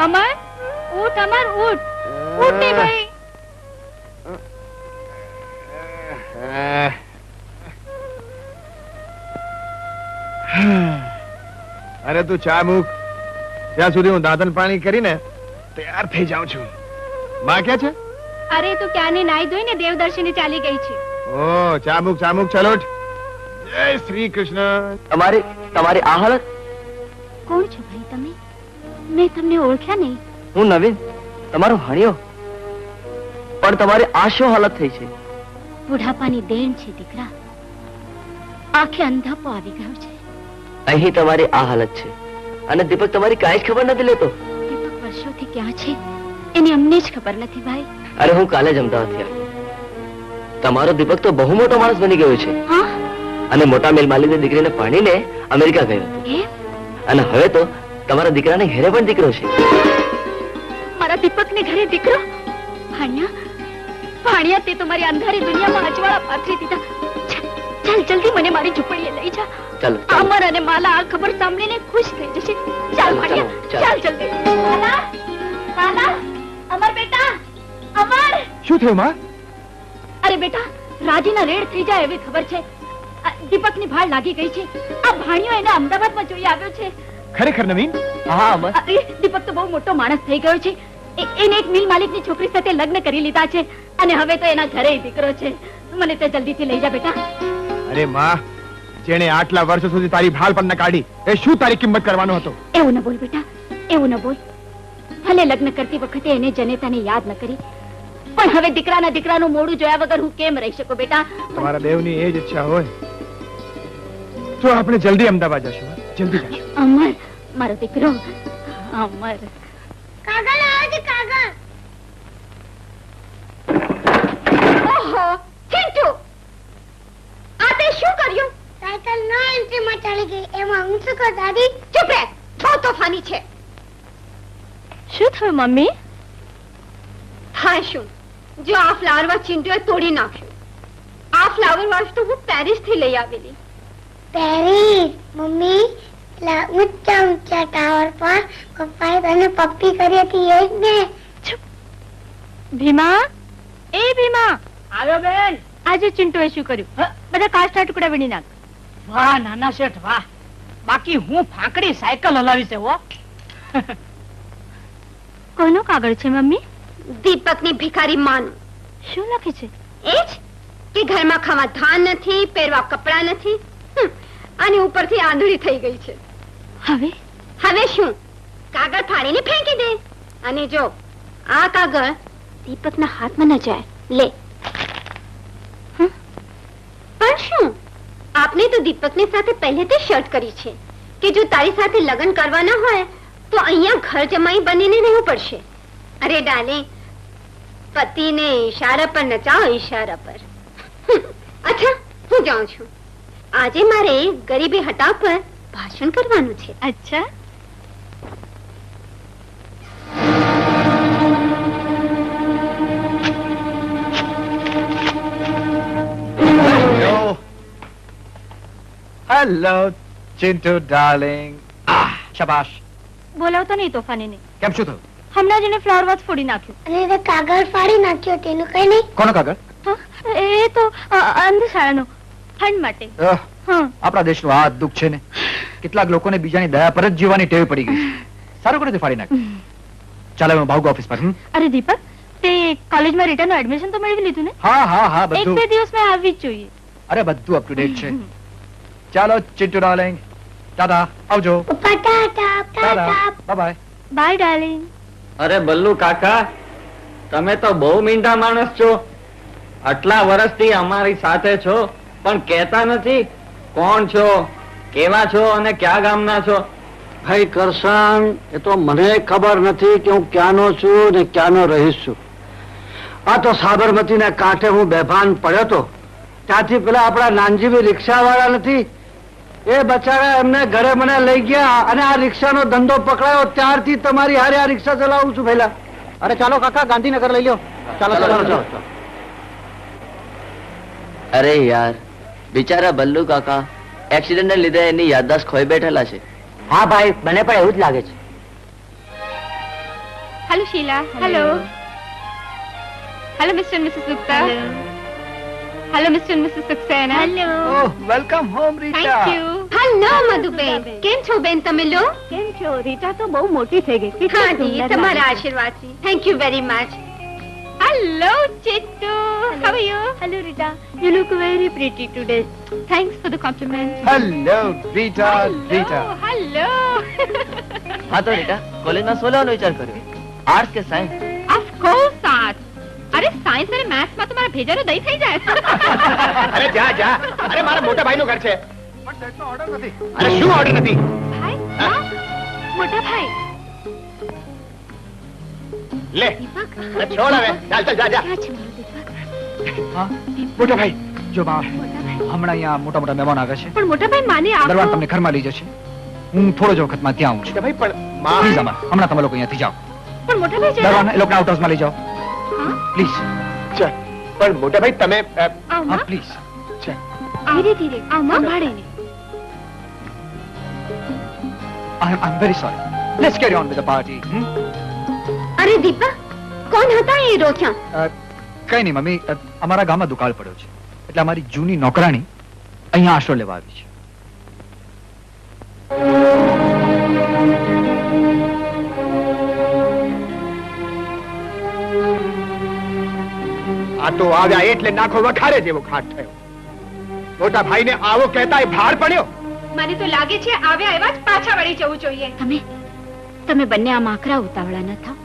અમર, ઉઠ અમર, ઉઠ. ઉઠ ને ભાઈ. અરે તું ચા મૂક, ત્યાં સુધી હું દાંતન પાણી કરીને તૈયાર થઈ જાઉં છું. માં ક્યાં છે? અરે તું ક્યાંની નાઈ ધોઈને દેવદર્શને ચાલી ગઈ છે. ઓ ચા મૂક, ચાલો. જય શ્રી કૃષ્ણ. તમારી આ હાલત? કોણ છો ભાઈ તમે? મેં તમને ઓળખ્યા નહીં. હું નવીન, તમારો હણિયો. પણ તમારી આ શું હાલત થઈ છે? બુઢાપાની દેણ છે દીકરા. આંખે અંધાપો આવી ગયો છે. અહીં તમારી આ હાલત છે અને દીપક તમારી કાંઈ જ ખબર નથી લેતો. દીપક વર્ષોથી ક્યાં છે એની અમને જ ખબર નથી ભાઈ. અરે હું કાલે જ અમદાવાદથી આવ્યો. તમારો દીપક તો બહુ મોટો માણસ બની ગયો છે. હા? અને મોટા મિલ માલિકની દીકરીને પાણીને અમેરિકા ગયો હતો. અને હવે તો તમારા દીકરાને ઘરે પણ દીકરો છે. મારા દીપકને ઘરે દીકરો? ભાણિયા, તે તો મારી અંધારી દુનિયામાં અજવાળા પાથરી દીધા. ચાલ જલ્દી મને મારી ઝૂંપડીએ લઈ જા. ચાલો. અમર અને માલા આ ખબર સાંભળીને ખુશ થઈ જશે. ચાલ ભાણિયા, ચાલ જલ્દી. માલા, માલા, અમર બેટા, અમર. શું થયું માં? અરે બેટા, રાજીના રેડ થઈ જાય એવી ખબર છે. દીપકની ભાળ લાગી ગઈ છે. આ ભાણિયો એને અમદાવાદમાં જોઈ આવ્યો છે. ખરેખર નવીન? હા અમર. દીપક તો બહુ મોટો માણસ થઈ ગયો છે. એને એક મિલ માલિકની છોકરી સાથે લગ્ન કરી લીધા છે અને હવે તો એના ઘરે દીકરો છે. મને તે જલ્દીથી લઈ જા બેટા. અરે માં, જેણે આટલા વર્ષો સુધી તારી ભાલ પણ ન કાઢી, એ શું તારી કિંમત કરવાનો હતો? એવું ન બોલ બેટા, એવું ન બોલ. ભલે લગ્ન કરતી વખતે એને જનેતાને યાદ ન કરી, પણ હવે દીકરાનું મોઢું જોયા વગર હું કેમ રહી શકું બેટા? તમારા દેવની એ જ ઈચ્છા હોય તો આપણે જલ્દી અમદાવાદ જશું. જલ્દી જશું. અમર, મારો દીકરો અમર. કાગળ આવે છે, કાગળ. ઓહો, ચિંટુ, આ તે શું કર્યું? સાયકલ નો એન્ટ્રીમાં ચડી ગઈ. એમાં હું શું કરું દાદી? ચૂપ રહે, છો તોફાની છે. શું થયું મમ્મી? હા શું, જો આ ફ્લાવર વાસ ચિંટુએ તોડી નાખ્યું. આ ફ્લાવર વાસ તો હું પેરિસ થી લઈ આવેલી. પેરિસ? મમ્મી, ઊંચા ઊંચા ટાવર પર પપ્પાએ તને પપ્પી કરી હતી એ જ ને? ભીમા, એ ભીમા, આવ્યો બેન. આજે ચિંટુએ શું કર્યું? બધા કાચના ટુકડા વીણી નાખ. વાહ નાના શેઠ વાહ, બાકી હું ફાંકડી સાયકલ હલાવી છે હો. કોનો કાગળ છે મમ્મી? દીપકની ભિખારી માનું. શું લખે છે? એ જ કે ઘરમાં ખાવા ધાન નથી, પહેરવા કપડા નથી, અને ઉપરથી આંધળી થઈ ગઈ છે. હવે શું, કાગળ ફાડીને ફેંકી દે. અને જો આ કાગળ દીપકના હાથમાં ન જાય, લે. પણ શું, આપને તો દીપકની સાથે પહેલેથી શર્ત કરી છે કે જો તારી સાથે લગ્ન કરવાના હોય તો અહીંયા ઘર જમાઈ બનીને રહેવું પડશે. અરે ડાર્લિંગ, પતિને ઈશારા પર નચાવો, ઈશારા પર. અચ્છા, હું જાઉં છું. આજે મારે ગરીબી હટાવ પર ભાષણ કરવાનું છે. અચ્છા, હેલો ચિંટુ ડાર્લિંગ. શાબાશ. બોલાવતો નહીં તોફાનીને. કેમ, શું થયું? હમણાં જ એને ફ્લાવર વાસ ફોડી નાખ્યું. અને તે કાગળ ફાડી નાખ્યો, તેનું કઈ નહીં. કોનો કાગળ? એ તો અંધશાળાનો ફંડ માટે. આપણા દેશનું આ દુઃખ છે ને, કેટલાક લોકોને બીજાની દયા પર જ જીવવાની ટેવ પડી ગઈ. સારું કરે તે ફાડી નાખ્યું. ચાલો હું ભાગુ ઓફિસ પર. અરે દીપક, તે કોલેજમાં રિટર્નનું એડમિશન તો મેળવી લીધું ને? હા, એક બધું. બે દિવસમાં આવવી જ જોઈએ. અરે બધું અપ ટુ ડેટ છે. ચાલો ચિંટુ ડાર્લિંગ, ટાટા, આવજો. પપ્પા tata, tata, bye bye. Bye darling. અરે બલ્લુ કાકા, તમે તો બહુ મીંઢા માણસ છો. આટલા વર્ષથી અમારી સાથે છો પણ કહેતા નથી કોણ છો, કેવા છો અને કયા ગામના છો. ભાઈ કરશન, એ તો મને ખબર નથી કે હું ક્યાંનો છું ને ક્યાંનો રહીશ છું. આ તો સાબરમતીના કાંઠે હું બેભાન પડ્યો તો, ત્યાંથી પેલા આપણા નાનજીવી રિક્ષા વાળા નથી, એ બચારા એમને ઘરે મને લઈ ગયા અને આ રિક્ષાનો ધંધો પકડાયો. ત્યારથી તમારી હારે આ રિક્ષા ચલાવું છું પહેલા. અરે ચાલો કાકા, ગાંધીનગર લઈ લ્યો. ચાલો ચાલો ચાલો. અરે યાર, બિચારા બલ્લુ કાકા એક્સિડન્ટને લીધે એની યાદદાસ્ત ખોઈ બેઠેલા છે. હા ભાઈ, મને પણ એવું જ લાગે છે. Hello Sheela. Hello. Hello Mr and Mrs Gupta. Hello Mr and Mrs Saxena. Hello. Welcome home thank you. Hello Madhuben, કેમ છો બેન તમે લો? કેમ છો? રીટા તો બહુ મોટી થઈ ગઈ. હાજી, તમારા આશીર્વાદથી. Thank you very much. Hello Chittu. How are you? Hello Rita. You look very pretty today. Thanks for the compliment. Hello Rita. Hello. હા તો રીટા, કોલેજમાં શું લેવાનો વિચાર કર્યો? આર્ટ્સ કે સાયન્સ? Of course art. અરે સાયન્સ અને મેથ્સ માં તો મારા ભેજાનો દહીં થઈ જાય. અરે જા. અરે મારા મોટા ભાઈનું ઘર છે. અરે શું ઓર્ડર નથી? ભાઈ, હા? મોટા ભાઈ. લે, અરે છોડ હવે. ચાલ જા. ક્યાં છે મારો દીપક? હા મોટા ભાઈ, જો બા હમણાં અહીંયા મોટા મોટા મહેમાન આવે છે. પણ મોટા ભાઈ માને દરવાન આખો તમને ઘરમાં લઈ જશે. હું થોડો જ વખતમાં ત્યાં આવું છું. ભાઈ પણ પ્લીઝ અમાર હમણાં તમે લોકો અહીંયાથી જાઓ. પણ મોટા ભાઈ જરા દરવાન એ લોકોને આઉટ હાઉસમાં લઈ જાઓ પ્લીઝ. પણ મોટા ભાઈ તમે હા આવમાં પ્લીઝ. ધીરે ધીરે આવમાં ભાડેને. I'm very sorry. Let's carry on with the party. અરે દીપક, કોણ હતા એ રોચા? કઈ નહીં મમ્મી, અમારા ગામમાં દુકાળ પડ્યો છે એટલે અમારી જૂની નોકરાણી અહીંયા આશરો લેવા આવી છે. આ તો આવ્યા એટલે નાખો વખારે જેવો ખાટ થયો. મોટા ભાઈને આવો કહેતા ભાર પડ્યો. મને તો લાગે છે આવ્યા એવા જ પાછા વળી જવું જોઈએ. તમે બંને આ માકરા ઉતાવળા ન થાવ.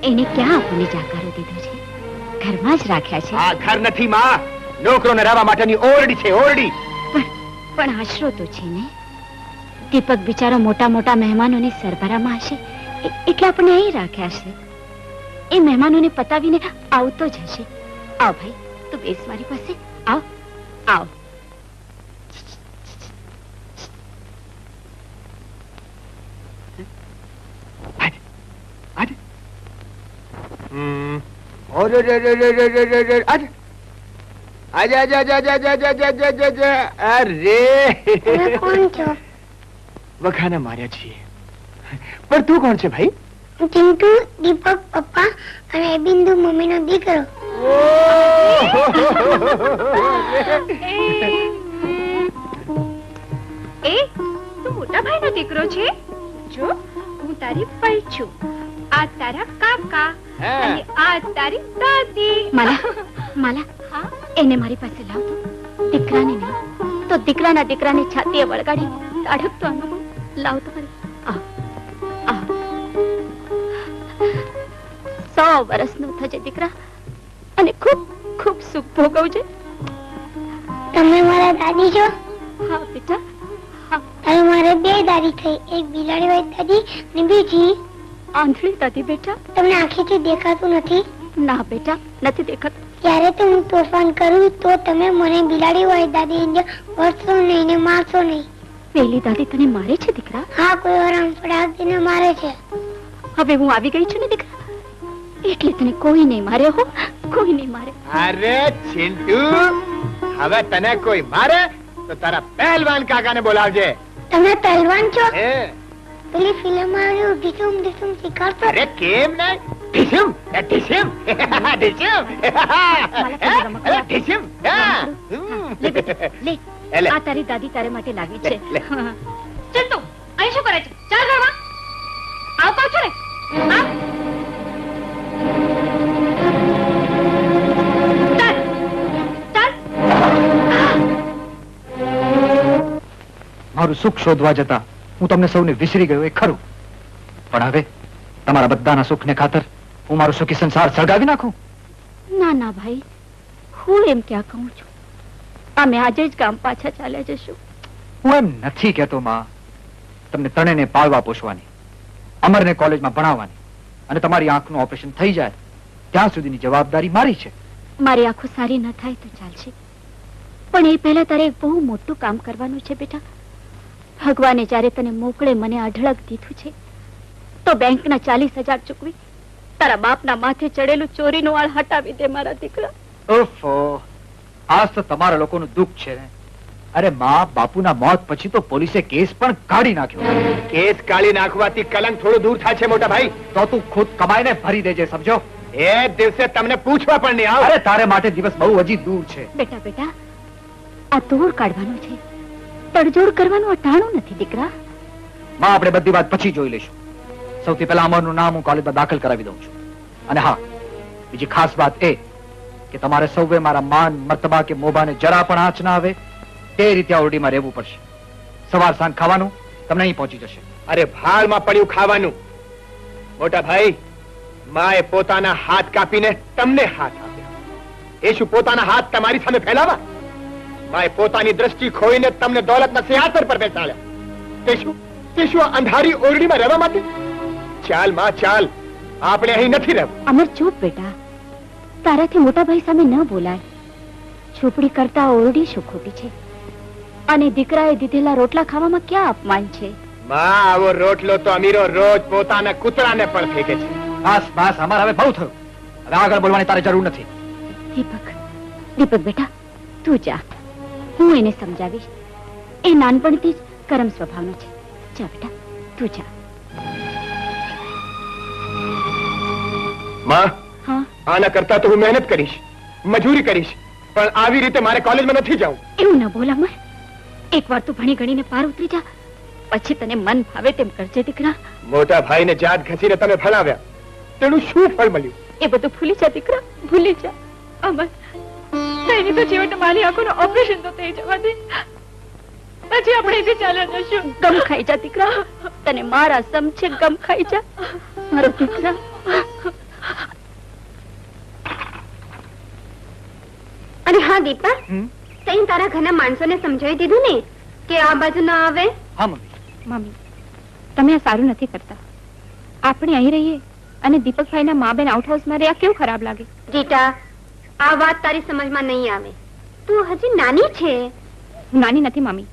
એને ક્યાં આપણને જાકારો દીધો છે? ઘરમાં જ રાખ્યા છે. આ ઘર નથી માં, નોકરોને રહેવા માટેની ઓરડી છે, ઓરડી. પણ આશરો તો છે ને. દીપક બિચારો મોટા મોટા મહેમાનોની સરભરામાં હશે એટલે આપણે અહીં રાખ્યા છે. એ મહેમાનોને પતાવીને આવતો જ હશે. આવ ભાઈ, તું બેસ મારી પાસે. આવ આવ. વખાના માર્યા છીએ. પણ તું કોણ છે ભાઈ? ચિંટુ, દીપક પપ્પા અને બિંદુ મમ્મીનો દીકરો. એ તું મોટા ભાઈનો દીકરો છે? જો હું તારી પઈ છું. આ તારા કાકા અને આ તારી દાદી. માલા એને મારી પાસે લાવ તો. દીકરાને નહીં તો દીકરાના દીકરાની છાતીએ વળગાડી તાડકતો અનુભવ લાવ તો ખરી. 100 વર્ષનો થજે દીકરા, અને ખૂબ ખૂબ સુખ ભોગવજે. તમે મારા દાદી છો? હા બેટા. હવે મારે 2 દાદી થઈ, એક બિલાડી વાળી દાદી અને બીજી આંધળી દાદી. બેટા તમને આંખેથી દેખાતું નથી? ના બેટા, નથી દેખાતું. ત્યારે તો હું તોફાન કરું તો તમે મને બિલાડી વાળી દાદી વળશો નહીં ને મારશો નહીં. પેલી દાદી તને મારે છે દીકરા? હા, કોઈ વાર ફડાક દઈને મારે છે. હવે હું આવી ગઈ છું ને દીકરા, એટલે તને કોઈ નહીં મારે. હો, કોઈ નહીં મારે. અરે ચિંટુ, હવે તને કોઈ મારે તો તારા પહેલવાન કાકાને બોલાવજે. તમે પહેલવાન છો? હે, પેલી ફિલ્મ આવ્યું ઢીસુમ ઢીસુમ શીખવાડતો. અરે કેમ નહીં? ઢીસુમ ઢીસુમ ઢીસુમ ઢીસુમ. લે બેટા, લે. આ તારી દાદી તારે માટે લાવી છે. ચંટુ, અહીં શું કરે છે? ચાલ ઘરમાં. આવ કહું છું ને. આવ. ચાલ ચાલ. મારું સુખ શોધવા જતા હું તમને સૌને વિસરી ગયો એ ખરું, પણ હવે તમારા બધાના સુખને ખાતર હું મારો સુખી સંસાર સળગાવી નાખું? ના ના ભાઈ, હું એમ ક્યાં કહું છું. અમે આજે જ ગામ પાછા ચાલ્યા જશું. હું એમ નથી કહેતો માં. તમને ત્રણેયને પાળવા પોષવાની, અમરને કોલેજમાં ભણાવવાની અને તમારી આંખનું ઓપરેશન થઈ જાય ત્યાં સુધીની જવાબદારી મારી છે. મારી આંખો સારી ન થાય તો ચાલશે, પણ એ પહેલા તારે એક બહુ મોટું કામ કરવાનું છે બેટા. ભગવાને જ્યારે તને મોકળે મને અઢળક દીધું છે તો બેંકના 40,000 ચૂકવી તારા બાપના માથે ચડેલું ચોરીનો વાળ હટાવી દે મારા દીકરા. ઓફો, આજ તો તમારા લોકોનું દુઃખ છે ને. અરે માં, બાપુના મોત પછી તો પોલીસે કેસ પણ કાઢી નાખ્યો. કેસ કાઢી નાખવાથી કલંક થોડું દૂર થાય છે મોટા ભાઈ. તો તું ખુદ કમાઈને ભરી દેજે, સમજો. એ દિવસે તમને પૂછવા પણ નહીં આવે. અરે તારે માટે દિવસ બહુ હજી દૂર છે. બેટા બેટા, આ તોડ કાઢવાનું છે, તડજોડ કરવાનું અટાણું નથી દીકરા. માં, આપણે બધી વાત પછી જોઈ લઈશું. સૌથી પહેલા અમરનું નામ હું કોલેજમાં દાખલ કરાવી દઉં છું. અને હા, બીજી ખાસ વાત એ કે તમારે સૌએ મારા માન મર્તબા કે મોભાને જરા પણ આંચ ના આવે તે રીતે આ ઓરડીમાં રહેવું પડશે. સવાર સાંજ ખાવાનું તમને અહીં પહોંચી જશે. અરે ભાળમાં પડ્યું ખાવાનું. મોટા ભાઈ, માએ પોતાના હાથ કાપીને તમને હાથ આપ્યા. એ શું પોતાના હાથ તમારી સામે ફેલાવા? માએ પોતાની દ્રષ્ટિ ખોઈને તમને દોલતના સિંહાસન પર બેસાડ્યા. તે શું અંધારી ઓરડીમાં રહેવા માટે? ચાલ માં ચાલ, આપણે અહીં નથી રહેવું. અમર ચૂપ બેટા, તારાથી મોટા ભાઈ સામે ન બોલાય. ઝૂંપડી કરતા ઓરડી શું ખોટી છે? અને દીકરાએ દીધેલા રોટલા ખાવામાં ક્યાં અપમાન છે? માં, આવો રોટલો તો અમીરો રોજ પોતાના કૂતરાને પણ ફેંકે છે. બસ બસ, અમારે હવે બહુ થયું. હવે આગળ બોલવાની તારે જરૂર નથી. દીપક બેટા, તું જા, હું એને સમજાવીશ. એ નાનપણથી જ કરમ સ્વભાવનો છે. જા બેટા, તું જા. માં, હા, આના કરતા તો હું મહેનત કરીશ, મજૂરી કરીશ, પણ આવી રીતે મારે કોલેજમાં નથી જવું. એવું ન બોલ અમર. એકવાર તું ભણી ગણીને પાર ઉતરી જા, પછી તને મન ભાવે તેમ કરજે દીકરા. મોટા ભાઈને જાત ઘસીને તમે ભણાવ્યા, તેનું શું ફળ મળ્યું? એ બધું ભૂલી જા દીકરા, ભૂલી જા. અમર, તેની તો છેવટે મારી આંખોનું ઓપરેશન તો થઈ જવા દે, પછી આપણે જે ચાલ્યા જશું. ગમ ખાઈ જા દીકરા, તને મારા સમ છે, ગમ ખાઈ જા મારો દીકરા. અને હા દીપા, તઈ તારા ઘરના માણસોને સમજાવી દીધું ને કે આ બાજુ ના આવે? હા મમ્મી. મમ્મી, તમે આ સારું નથી કરતા. આપણે અહીં રહીએ અને દીપકભાઈના મા બેન આઉટ હાઉસમાં રહ્યા કેવું ખરાબ લાગે. રીટા, આ વાત તારી સમજમાં નહીં આવે. તું હજી નાની છે. હું નાની નથી મમ્મી,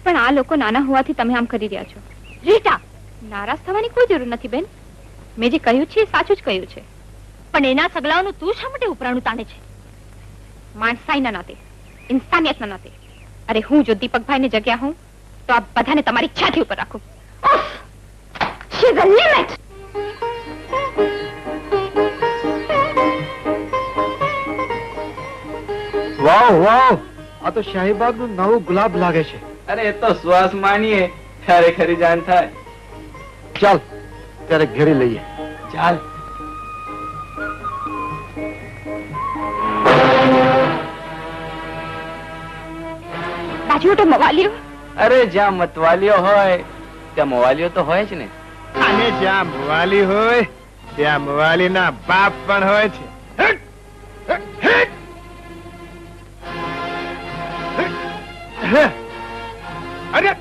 પણ આ લોકો નાના હોવાથી તમે આમ કરી રહ્યા છો. રીટા, નારાજ થવાની કોઈ જરૂર નથી બેન. મેં જે કહ્યું છે એ સાચું જ કહ્યું છે. પણ એના સગલાઓનું તું શા માટે ઉપરાણું તાણે છે? માણસાઈના નાતે, ઇન્સાનિયતના નાતે. અરે હું જો દીપકભાઈની જગ્યા હું તો આ બધાને તમારી છાતી ઉપર રાખું. She's a limit. વાહ વાહ, આ તો શાહીબાગ નું નવું ગુલાબ લાગે છે. અરે એ તો શ્વાસ માનીએ ત્યારે ખરી જાણ થાય. ચાલ ત્યારે ઘેરી લઈએ. ચાલ. બાજુ તો મવાલીઓ. અરે જ્યાં મતવાલીઓ હોય ત્યાં મવાલીઓ તો હોય જ ને. અને જ્યાં મવાલી હોય ત્યાં મવાલી ના બાપ પણ હોય છે. અરે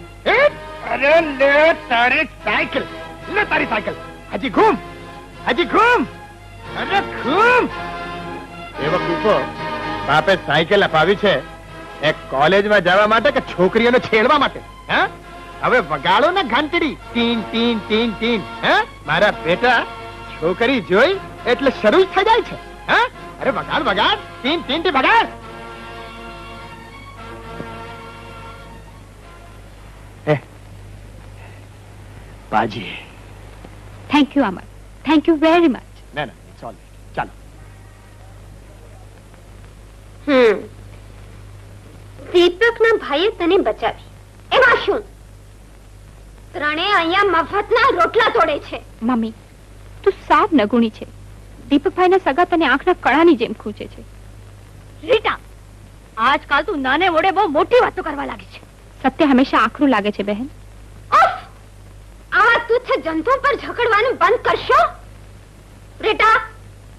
અરે લે તારી સાયકલ, લે તારી સાયકલ. હજી ઘૂમ, હજી ઘૂમ, અરે ઘૂમ. એ વખતે બાપે સાયકલ અપાવી છે એક કોલેજમાં જવા માટે કે છોકરીઓને છેડવા માટે? હા, હવે વગાડો ને ઘંટડી, ટીન ટીન ટીન ટીન. હે મારા બેટા, છોકરી જોઈ એટલે શરૂ જ થઈ જાય છે. હા, અરે વગાડ વગાડ, ટીન ટીન થી વગાડ. બાજી. Thank you Amar, thank you very much. ના ના, ઇટ્સ ઓલ રાઈટ. ચાલો. દીપકના ભાઈએ તને બચાવી, એમાં શું? ત્રણે અહીંયા મફતના રોટલા તોડે છે. મમ્મી, તું સાવ નગુણી છે. દીપકભાઈના સગા તને આંખના કળાની જેમ ખૂંચે છે. રીટા, આજકાલ તું નાને વડે બહુ મોટી વાતો કરવા લાગી છે. સત્ય હંમેશા આખરું લાગે છે બહેન. આવા તુચ્છ જંતુ પર ઝઘડવાનું બંધ કરશો? રીટા,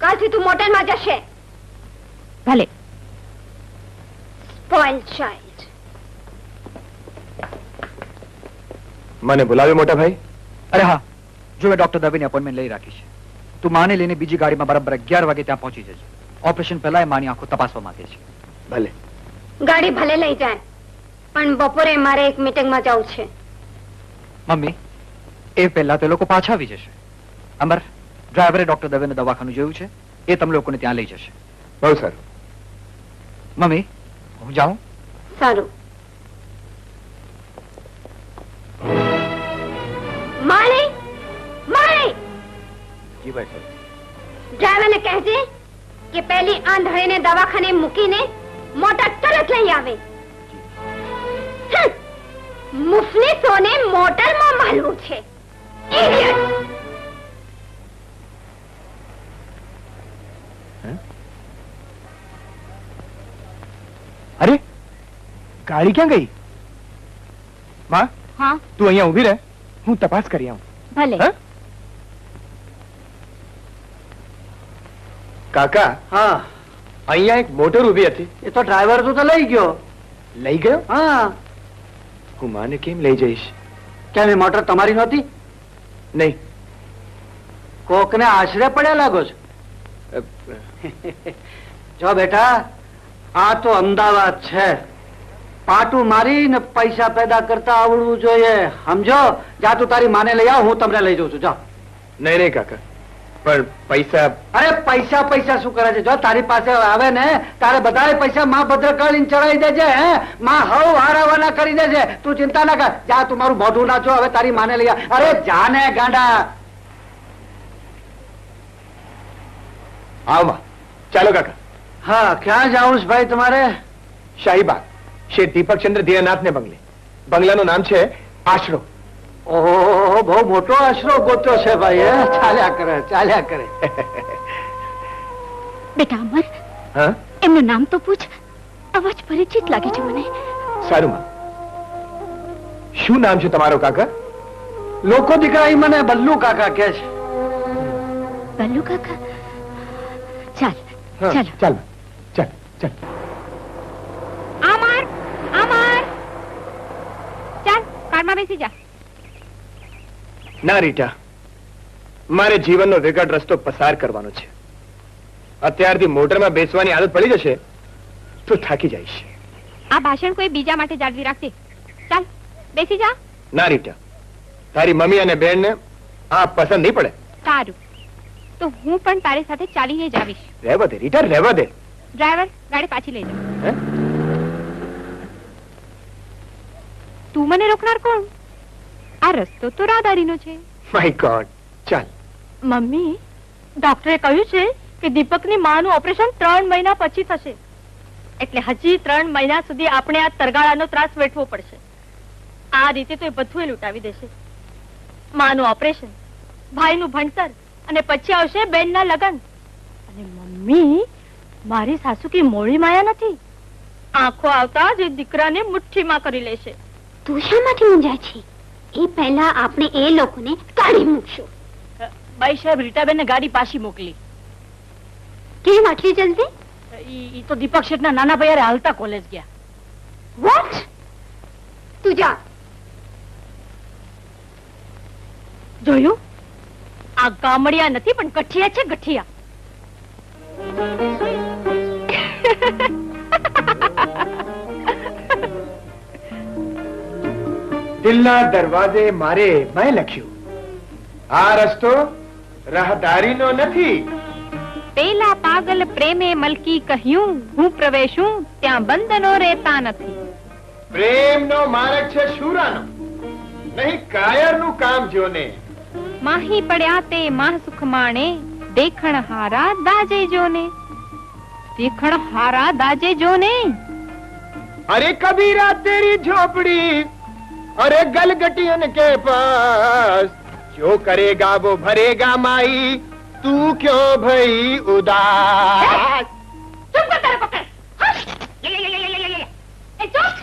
કાલથી તું મોટેલમાં જશે. ભલે. Spoiled child. મને બોલાવ્યો મોટા ભાઈ? અરે હા, જો મેં ડોક્ટર દવેની અપોઇન્ટમેન્ટ લઈ રાખી છે. તું માને લઈને બીજી ગાડીમાં બરાબર 11 વાગે ત્યાં પહોંચી જજે. ઓપરેશન પહેલા એ માની આંખો તપાસવા માંગે છે. ભલે. ગાડી ભલે લઈ જાય, પણ બપોરે મારે એક મીટિંગમાં જવું છે. મમ્મી, એ પહેલા તે લોકો પાછા આવી જશે. અમર, ડ્રાઈવરે ડોક્ટર દવેને દવાખાનું જોયું છે, એ તમે લોકોને ત્યાં લઈ જશે. બહુ સારું. મમ્મી, હું જાઉં? સારું. માળી, માળી. જી ભાઈ સાહેબ. ડ્રાઈવરને કહેજે કે પેલી આંધળીને દવાખાને મૂકીને મોટર તરત લઈ આવે. મુફલીસોને મોટરમાં માલવું છે. Idiot. અરે ગાડી ક્યાં ગઈ? માં, હા, તું અહીંયા ઊભી રહે, હું તપાસ કરી આવું. ભલે. હા? કાકા, હા, અહીંયા એક મોટર ઊભી હતી. એ તો ડ્રાઈવર તો લઈ ગયો. લઈ ગયો? હા. હું માને કેમ લઈ જઈશ? કેમ, એ મોટર તમારી નહોતી? નહીં. કોકને આશરે પડ્યા લાગો છો. જો બેટા, આ તો અમદાવાદ છે. પાટું મારીને પૈસા પેદા કરતા આવડવું જોઈએ, સમજો? જા તું તારી માને લઈ આવ, હું તમને લઈ જઉં છું. જા. નહીં નહીં કાકા, પણ પૈસા. અરે પૈસા પૈસા શું કરે છે? જો તારી પાસે આવે ને તારે બધા પૈસા માં ભદ્રકાળીને ચડાવી દેજે. હે, માં હવ હારાવાના કરી દેજે. તું ચિંતા ના કર. જા, તું મારું મોઢું નાચો. હવે તારી માને લઈ આવ. અરે જાને ગાંડા. આવ માં. ચાલો કાકા. હા, ક્યાં જાવું છે ભાઈ તમારે? શાહીબાગ, શેઠ દીપકચંદ્ર ધીરનાથને બંગલે. બંગલાનું નામ છે આશરો. ઓહો, બહુ મોટો આશરો ગોત્યો છે ભાઈ. હે, ચાલ્યા કરે, ચાલ્યા કરે. બેટા અમર, હા, એમનું નામ તો પૂછ. અવાજ પરિચિત લાગે છે મને. સારું માં. શું નામ છે તમારો કાકા? લોકો દીકરા ઈ મને બલ્લુ કાકા કે છે. બલ્લુ કાકા? ચાલ, હા, ચાલો. ચાલ ચાલ ચાલ. કારમાં બેસી જા. ના રીટા, મારે જીવનનો વિકટ રસ્તો પસાર કરવાનો છે. અત્યારથી મોટરમાં બેસવાની આદત પડી જશે તો થાકી જઈશ. આ ભાષણ કોઈ બીજા માટે જાળવી રાખજે. ચાલ બેસી જા. ના રીટા, તારી મમ્મી અને બેનને આ પસંદ નહીં પડે. સારું, તો હું પણ તારી સાથે ચાલીને જ આવીશ. રહેવા દે રીટા, રહેવા દે. ડ્રાઈવર, ગાડી પાછી લઈ જા. હે? તું મને રોકનાર કોણ? આ રસ્તો તો રાહદારીનો છે. માય ગોડ, ચાલ. મમ્મી, ડોક્ટરે કહ્યું છે કે દીપકની માનું ઓપરેશન 3 મહિના પછી થશે. એટલે હજી 3 મહિના સુધી આપણે આ તરગાળાનો ત્રાસ વેઠવો પડશે. આ રીતે તો એ બધું લૂંટાવી દેશે. માનું ઓપરેશન, ભાઈનું ભણતર અને પછી આવશે બેનના લગ્ન. અને મમ્મી, મારી સાસુ કી મોળી માયા નથી. આંખો આવતા જ દીકરાને મુઠ્ઠીમાં કરી લેશે. તું શા માટે મૂંઝાય છે? એ પહેલા આપણે એ લોકોને કાઢી મૂકશું. બાઈ સાહેબ રીટાબેન ને ગાડી પાછી મોકલી. કેમ આટલી જલ્દી? ઈ તો દીપક શેઠના નાના ભાઈ હાલતા કોલેજ ગયા. વોટ? તું જા. જોયું? આ ગામડિયા નથી પણ ગઠિયા છે, ગઠિયા. દિલના દરવાજે મારે મેં લખ્યું, આ રસ્તો રાહદારીનો નથી. પેલા પાગલ પ્રેમે મલકી કહ્યું, હું પ્રવેશું ત્યાં બંધનો રહેતા નથી. પ્રેમનો માર્ગ છે શૂરાનો, નહીં કાયરનું કામ જોને. માહી પડ્યા તે માહ સુખ માણે, દેખણ હારા દાજે જોને. દેખણ હારા દાજે જોને. અરે કબીરા તેરી ઝોપડી, अरे गलगटियन के पास जो करेगा वो भरेगा माई, तू क्यों भई उदास? चुप कर तेरे पकड़. ए चुप.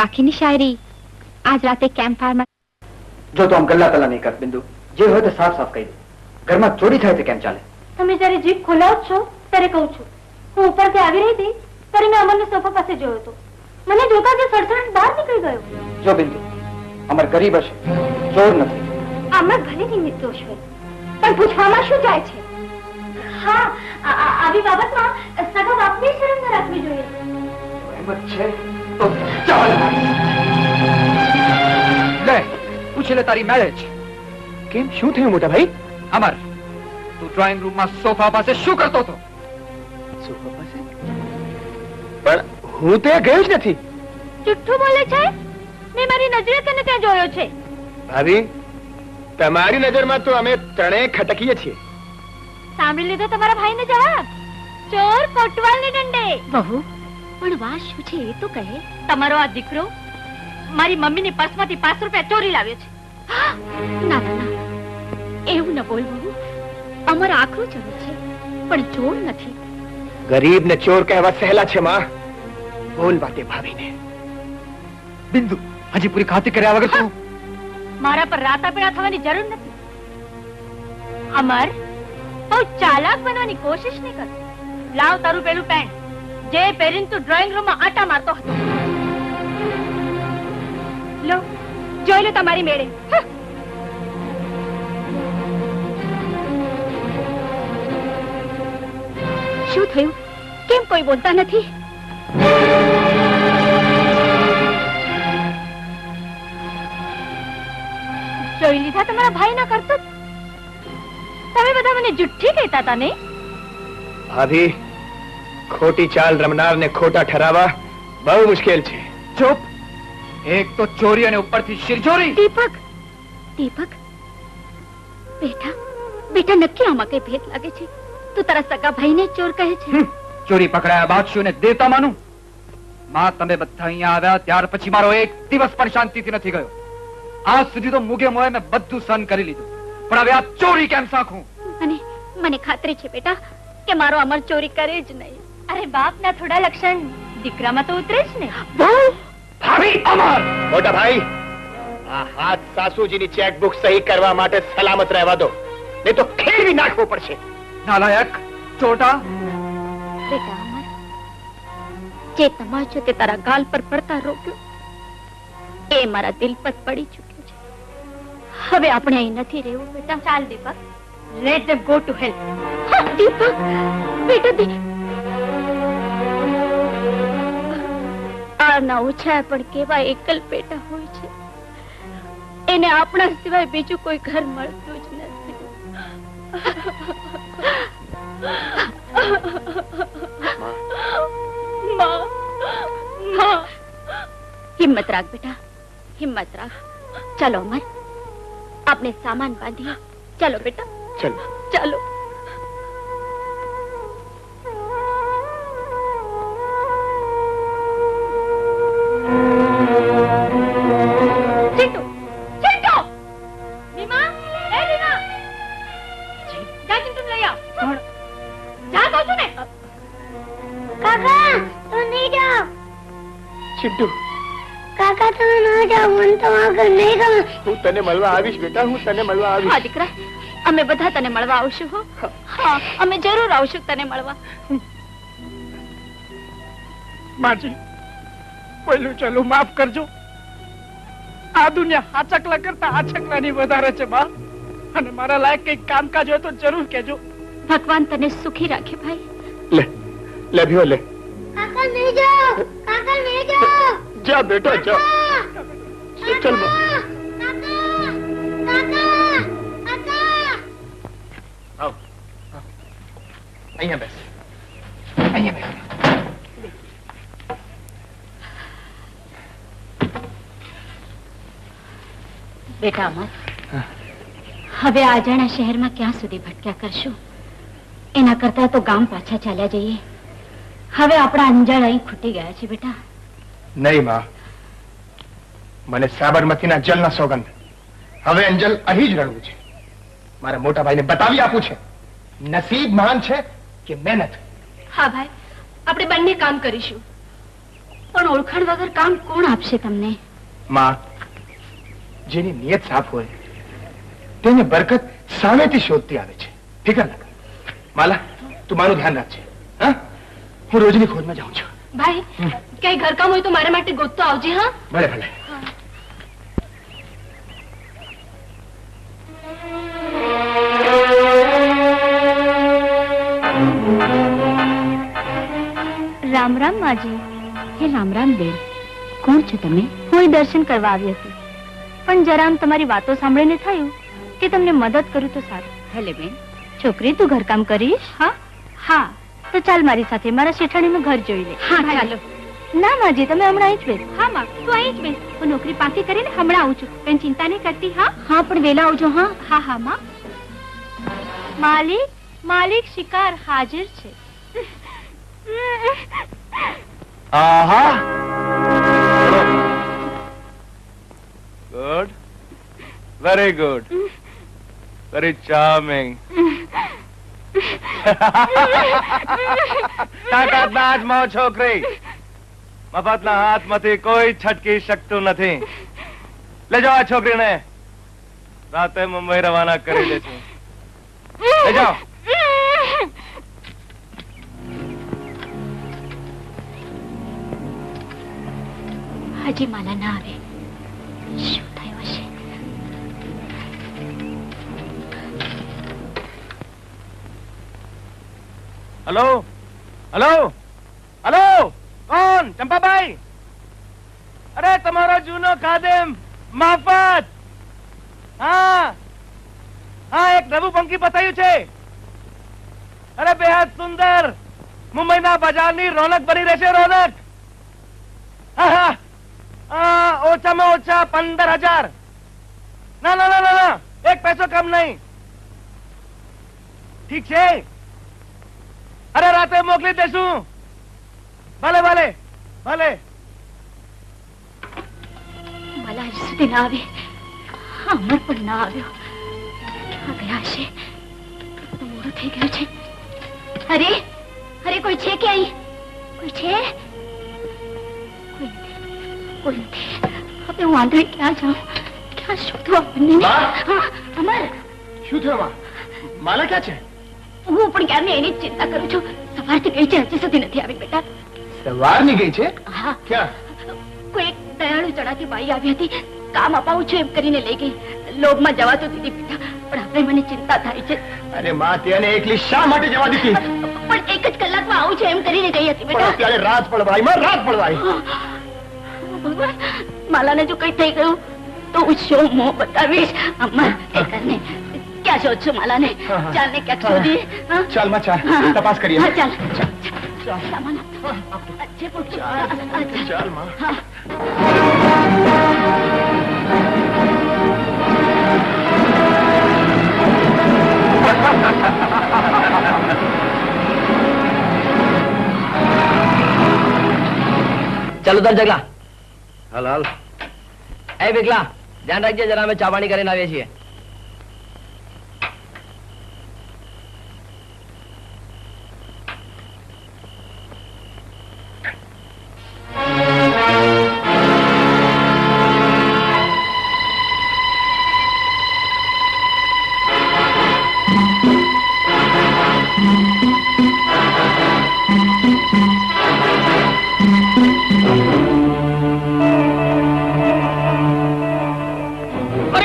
बाकी ની શાયરી આજ રાતે કેમ્પ ફાયર માં. જો તો આમ ગલ્લા તલ્લા નહીં કર બિંદુ. જે હોય તો સાફ સાફ કહી દે. ઘરમાં ચોરી થાય તો કેમ ચાલે? તમે જયારે જીભ ખોલાવો છો ત્યારે કહું છું. હું ઉપરથી આવી રહી હતી ત્યારે મેં અમરને સોફા પાસે જોયો હતો. મને જોતા જે સડસડ બહાર નીકળી ગયો. જો બિંદુ, અમર ગરીબ હશે, ચોર નથી. અમર ભલે ની નિર્દોષ હોય, પણ પૂછવામાં શું જાય છે? હા, આવી બાબતમાં સગા બાપને શરમ ન રાખવી જોઈએ. એમ જ છે તો ચાલ. લે, પૂછી લે તારી મેરેજ. કેમ, શું થયું મોટા ભાઈ? અમર, તું ડ્રોઈંગ રૂમમાં સોફા પાસે શું કરતો હતો? સોફા પાસે? પણ હું ત્યાં ગયો જ નથી. જુઠ્ઠું બોલે છે. મેં મારી નજરે તને ત્યાં જોયો છે. ભાભી, તમારી નજરમાં તો અમે ત્રણેય ખટકીએ છીએ. સાંભળી લીધો તમારા ભાઈને જવાબ? ચોર કોટવાલને દંડે. બહુ પણ વાત શું છે એ તો કહે. તમારો આ દીકરો મારી મમ્મીની પર્સમાંથી 5 રૂપિયા ચોરી લાવ્યો છે. ના ના ના, એવું ન બોલ બહુ. અમર આખરો ચોર છે પણ ચોર નથી. ગરીબ ને ચોર કહેવા સહેલા છે માં. બોલ વાતે ભાભીને. બિંદુ, હજી પૂરી ખાતરી કર્યા વગર તું મારા પર રાતાપીડા થવાની જરૂર નથી. અમર, બહુ ચાલાક બનવાની કોશિશ નહીં કર. લાવ તારું પેલું પેન્ટ જે પહેરીને તું ડ્રોઈંગ રૂમમાં આટા મારતો હતો. લો, જોઈ લો તમારી મેળે. શું થયું? કેમ કોઈ બોલતા નથી? જોઈ લીધા તમારા ભાઈ ના કરતૂત. તમે બધા મને જુઠ્ઠી કહેતા હતા ને? ભાભી, ખોટી ચાલ રમનારને ખોટા ઠરાવવા બહુ મુશ્કેલ છે. ચૂપ. એક તો ચોરી અને ઉપરથી શિરચોરી. દીપક, દીપક બેટા, બેટા નક્કી આમાં કઈ ભેદ લાગે છે. તું તારા સગા ભાઈને ચોર કહે છે? ચોરી પકડાયા બાદ શું ને દેવતા માનું? માં, તમે બધા અહીંયા આવ્યા ત્યાર પછી મારો એક દિવસ પણ શાંતિથી નથી ગયો. આજ સુધી તો મુગે મોએ મેં બધું સહન કરી લીધું, પણ હવે આ ચોરી કેમ સાખું? અને મને ખાતરી છે બેટા કે મારો અમર ચોરી કરે જ નહીં. અરે બાપના થોડા લક્ષણ દીકરામાં તો ઉતરે જ ને. ભાભી, અમર! મોટા ભાઈ, આ હાથ સાસુજીની ચેકબુક સહી કરવા માટે સલામત રહેવા દો. નહીં તો ખેડી નાખવો પડશે. નાલાયક ચોટા. બેટા અમર, જે તમાચો તે તારા ગાલ પર પડતા રોક્યો એ મારા દિલ પર પડી ચૂક્યો છે. હવે આપણે અહીં નથી રહેવું બેટા. ચાલ દીપક, લેટ ધેમ ગો ટુ હેલ. દીપક બેટા, આના ઓછા પણ કેવા એકલ બેટા હોય છે. એને આપણા સિવાય બીજું કોઈ ઘર મળતું જ નથી. હિમ્મત રાખ બેટા, હિમ્મત રાખ. ચાલો અમર, આપણે સામાન બાંધીએ. ચાલો બેટા, ચલો. ચાલો. ચિંટુ, ચિંટુ! નીમા, એ નીમા! જા ચિંટુ લઈ આવ. જા કહું છું ને. કાકા તો નહીં જાઓ. ચિંટુ, કાકા તમે ન જાઓ, મને તો આગળ નહીં ગમે. હું તને મળવા આવીશ બેટા, હું તને મળવા આવીશ. હા દીકરા, અમે બધા તને મળવા આવશું. હો, હા, અમે જરૂર આવશું તને મળવા. માજી, પહેલું ચલો માફ કરજો. આ દુનિયા આ ચકલા કરતા આ ચકલાની વધારે છે બા. અને મારા લાયક કઈક કામકાજ હોય તો જરૂર કહેજો. ભગવાન તને સુખી રાખે ભાઈ. લે લે ભીઓ લે. કાકા નહીં જાઓ, કાકા નહીં જાઓ. જા બેટા જા. ચલ બા. આવ, અહીંયા બેસ, અહીંયા બેસ. બેટા અમર, હવે આજાણા શહેરમાં ક્યાં સુધી ભટક્યા કરશું? એના કરતા તો ગામ પાછા ચાલ્યા જઈએ. હવે આપણા અંજાળ અહીં ખૂટી ગયા છે બેટા. નહીં માં, મને સાબરમતીના જલના સોગંદ. હવે અંજલ અહીં જ રડવું છે. મારા મોટા ભાઈને બતાવી આપું છે નસીબ મહાન છે કે મહેનત. હા ભાઈ, આપણે બંને કામ કરીશું, પણ ઓળખાણ વગર કામ કોણ આપશે તમને? માં, જેની નિયત સાફ હોય તેને બરકત સામેથી શોધતી આવે છે. ફિકર ન કર. માલા, તું મારું ધ્યાન રાખજે. હા, હું રોજની ખોજમાં જાઉં છું. ભાઈ, કઈ ઘરકામ હોય તો મારા માટે ગોતતો આવજે. હા, ભલે ભલે. રામ રામ માજી. હે રામ રામ બેન, કોણ છો તમે? હું દર્શન કરવા આવી હતી, પણ જરામ તમારી વાતો સાંભળીને થયું કે તમને મદદ કરું તો સારું. હેલે બેન, છોકરી તું ઘરકામ કરીશ? હા હા, તો ચાલ મારી સાથે, મારા શેઠાણીનું ઘર જોઈ લે. હા ચાલો. ના માજી, તમે હમણાં અહીં જ બેસ. હા માં, તું અહીં જ બેસ, હું નોકરી પાકી કરીને હમણાં આવું છું. કઈ ચિંતા નહીં કરતી. હા હા, પણ વેલા આવજો. હા હા હા માં. માલિક, માલિક શિકાર હાજર છે. આહા, good, very good, very charming. તાકાતના હાથમાં છોકરી, મફતના હાથમાંથી કોઈ છટકી શકતું નથી. લઈ જાઓ આ છોકરીને, રાતે મુંબઈ રવાના કરી દેશું. લઈ જાઓ. હજી માલા ના આવે. શું થયું હશે? હલો હલો હલો, કોણ? ચંપાભાઈ? અરે તમારો જૂનો ખાદેમ માફત. હા હા, એક નવું પંખી બતાવ્યું છે. અરે બેહદ સુંદર, મુંબઈના બજારની રોનક બની રહેશે. રોનક. હા હા, ઓછામાં ઓછા 15,000. ના ના ના ના, એક પૈસો કમ નહીં. ઠીક છે, અરે રાતે મોકલી દેશું. ભલે ભલે ભલે. માલા હજી સુધી ના આવે. અમર પણ ના આવ્યો. ક્યાં ગયા છે? મોડું થઈ ગયું છે. અરે અરે, કોઈ છે કે અહીં? કોઈ છે? કોઈ નથી. હવે હું આંધળી ક્યાં જાઉં? ક્યાં શોધવા? બંને અમર, શું થયું? માલા ક્યાં છે? હું પણ ક્યારની એની જ ચિંતા કરું છું. સવારથી ગઈ છે, હજી સુધી નથી આવી બેટા. સવારની ગઈ છે? હા. ક્યાં? કોઈ એક દયાળુ ચડાતી બાઈ આવી હતી, કામ અપાવું છું એમ કરીને લઈ ગઈ. લોભમાં જવા તો દીધી બેટા, પણ હવે મને ચિંતા થાય છે. અરે માં, તેને એકલી શા માટે જવા દીધી? પણ એક જ કલાકમાં આવું છે એમ કરીને ગઈ હતી પણ બેટા. અત્યારે રાત પડવાય માં, રાત પડવાય. ભગવાન, માલાને જો કઈ થઈ ગયું તો હું શું મોં બતાવીશ? અમ્મા, એ કરને ક્યાં શોધ છું માલાને? ચાલ ને ક્યાંક શોધી. ચાલ માં, ચાલ તપાસ કરીએ. હા, ચાલ સામાન અચ્છે પૂછ. ચાલ માં. ચાલો તાર જગલા. હાલ હાલ. એ વિકલા, ધ્યાન રાખજે જરા, અમે ચા પાણી કરીને આવીએ છીએ.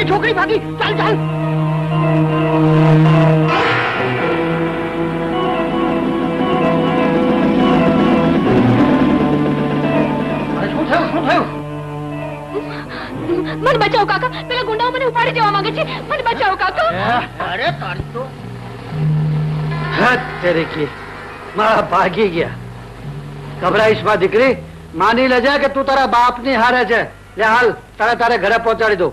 છોકરી ભાગી. ચાલ ચાલ. મને બચાવો કાકા, પેલા ગુંડાઓ મને ઉપાડી જવા માંગે છે. મને બચાવો કાકા. અરે તારી તો હદ તેરી કી. મારા ભાગી ગયા. ગભરાઈશ માં દીકરી, માની લેજે કે તું તારા બાપ ની હારે છે. લે હાલ, તારે ઘરે પહોંચાડી દઉં.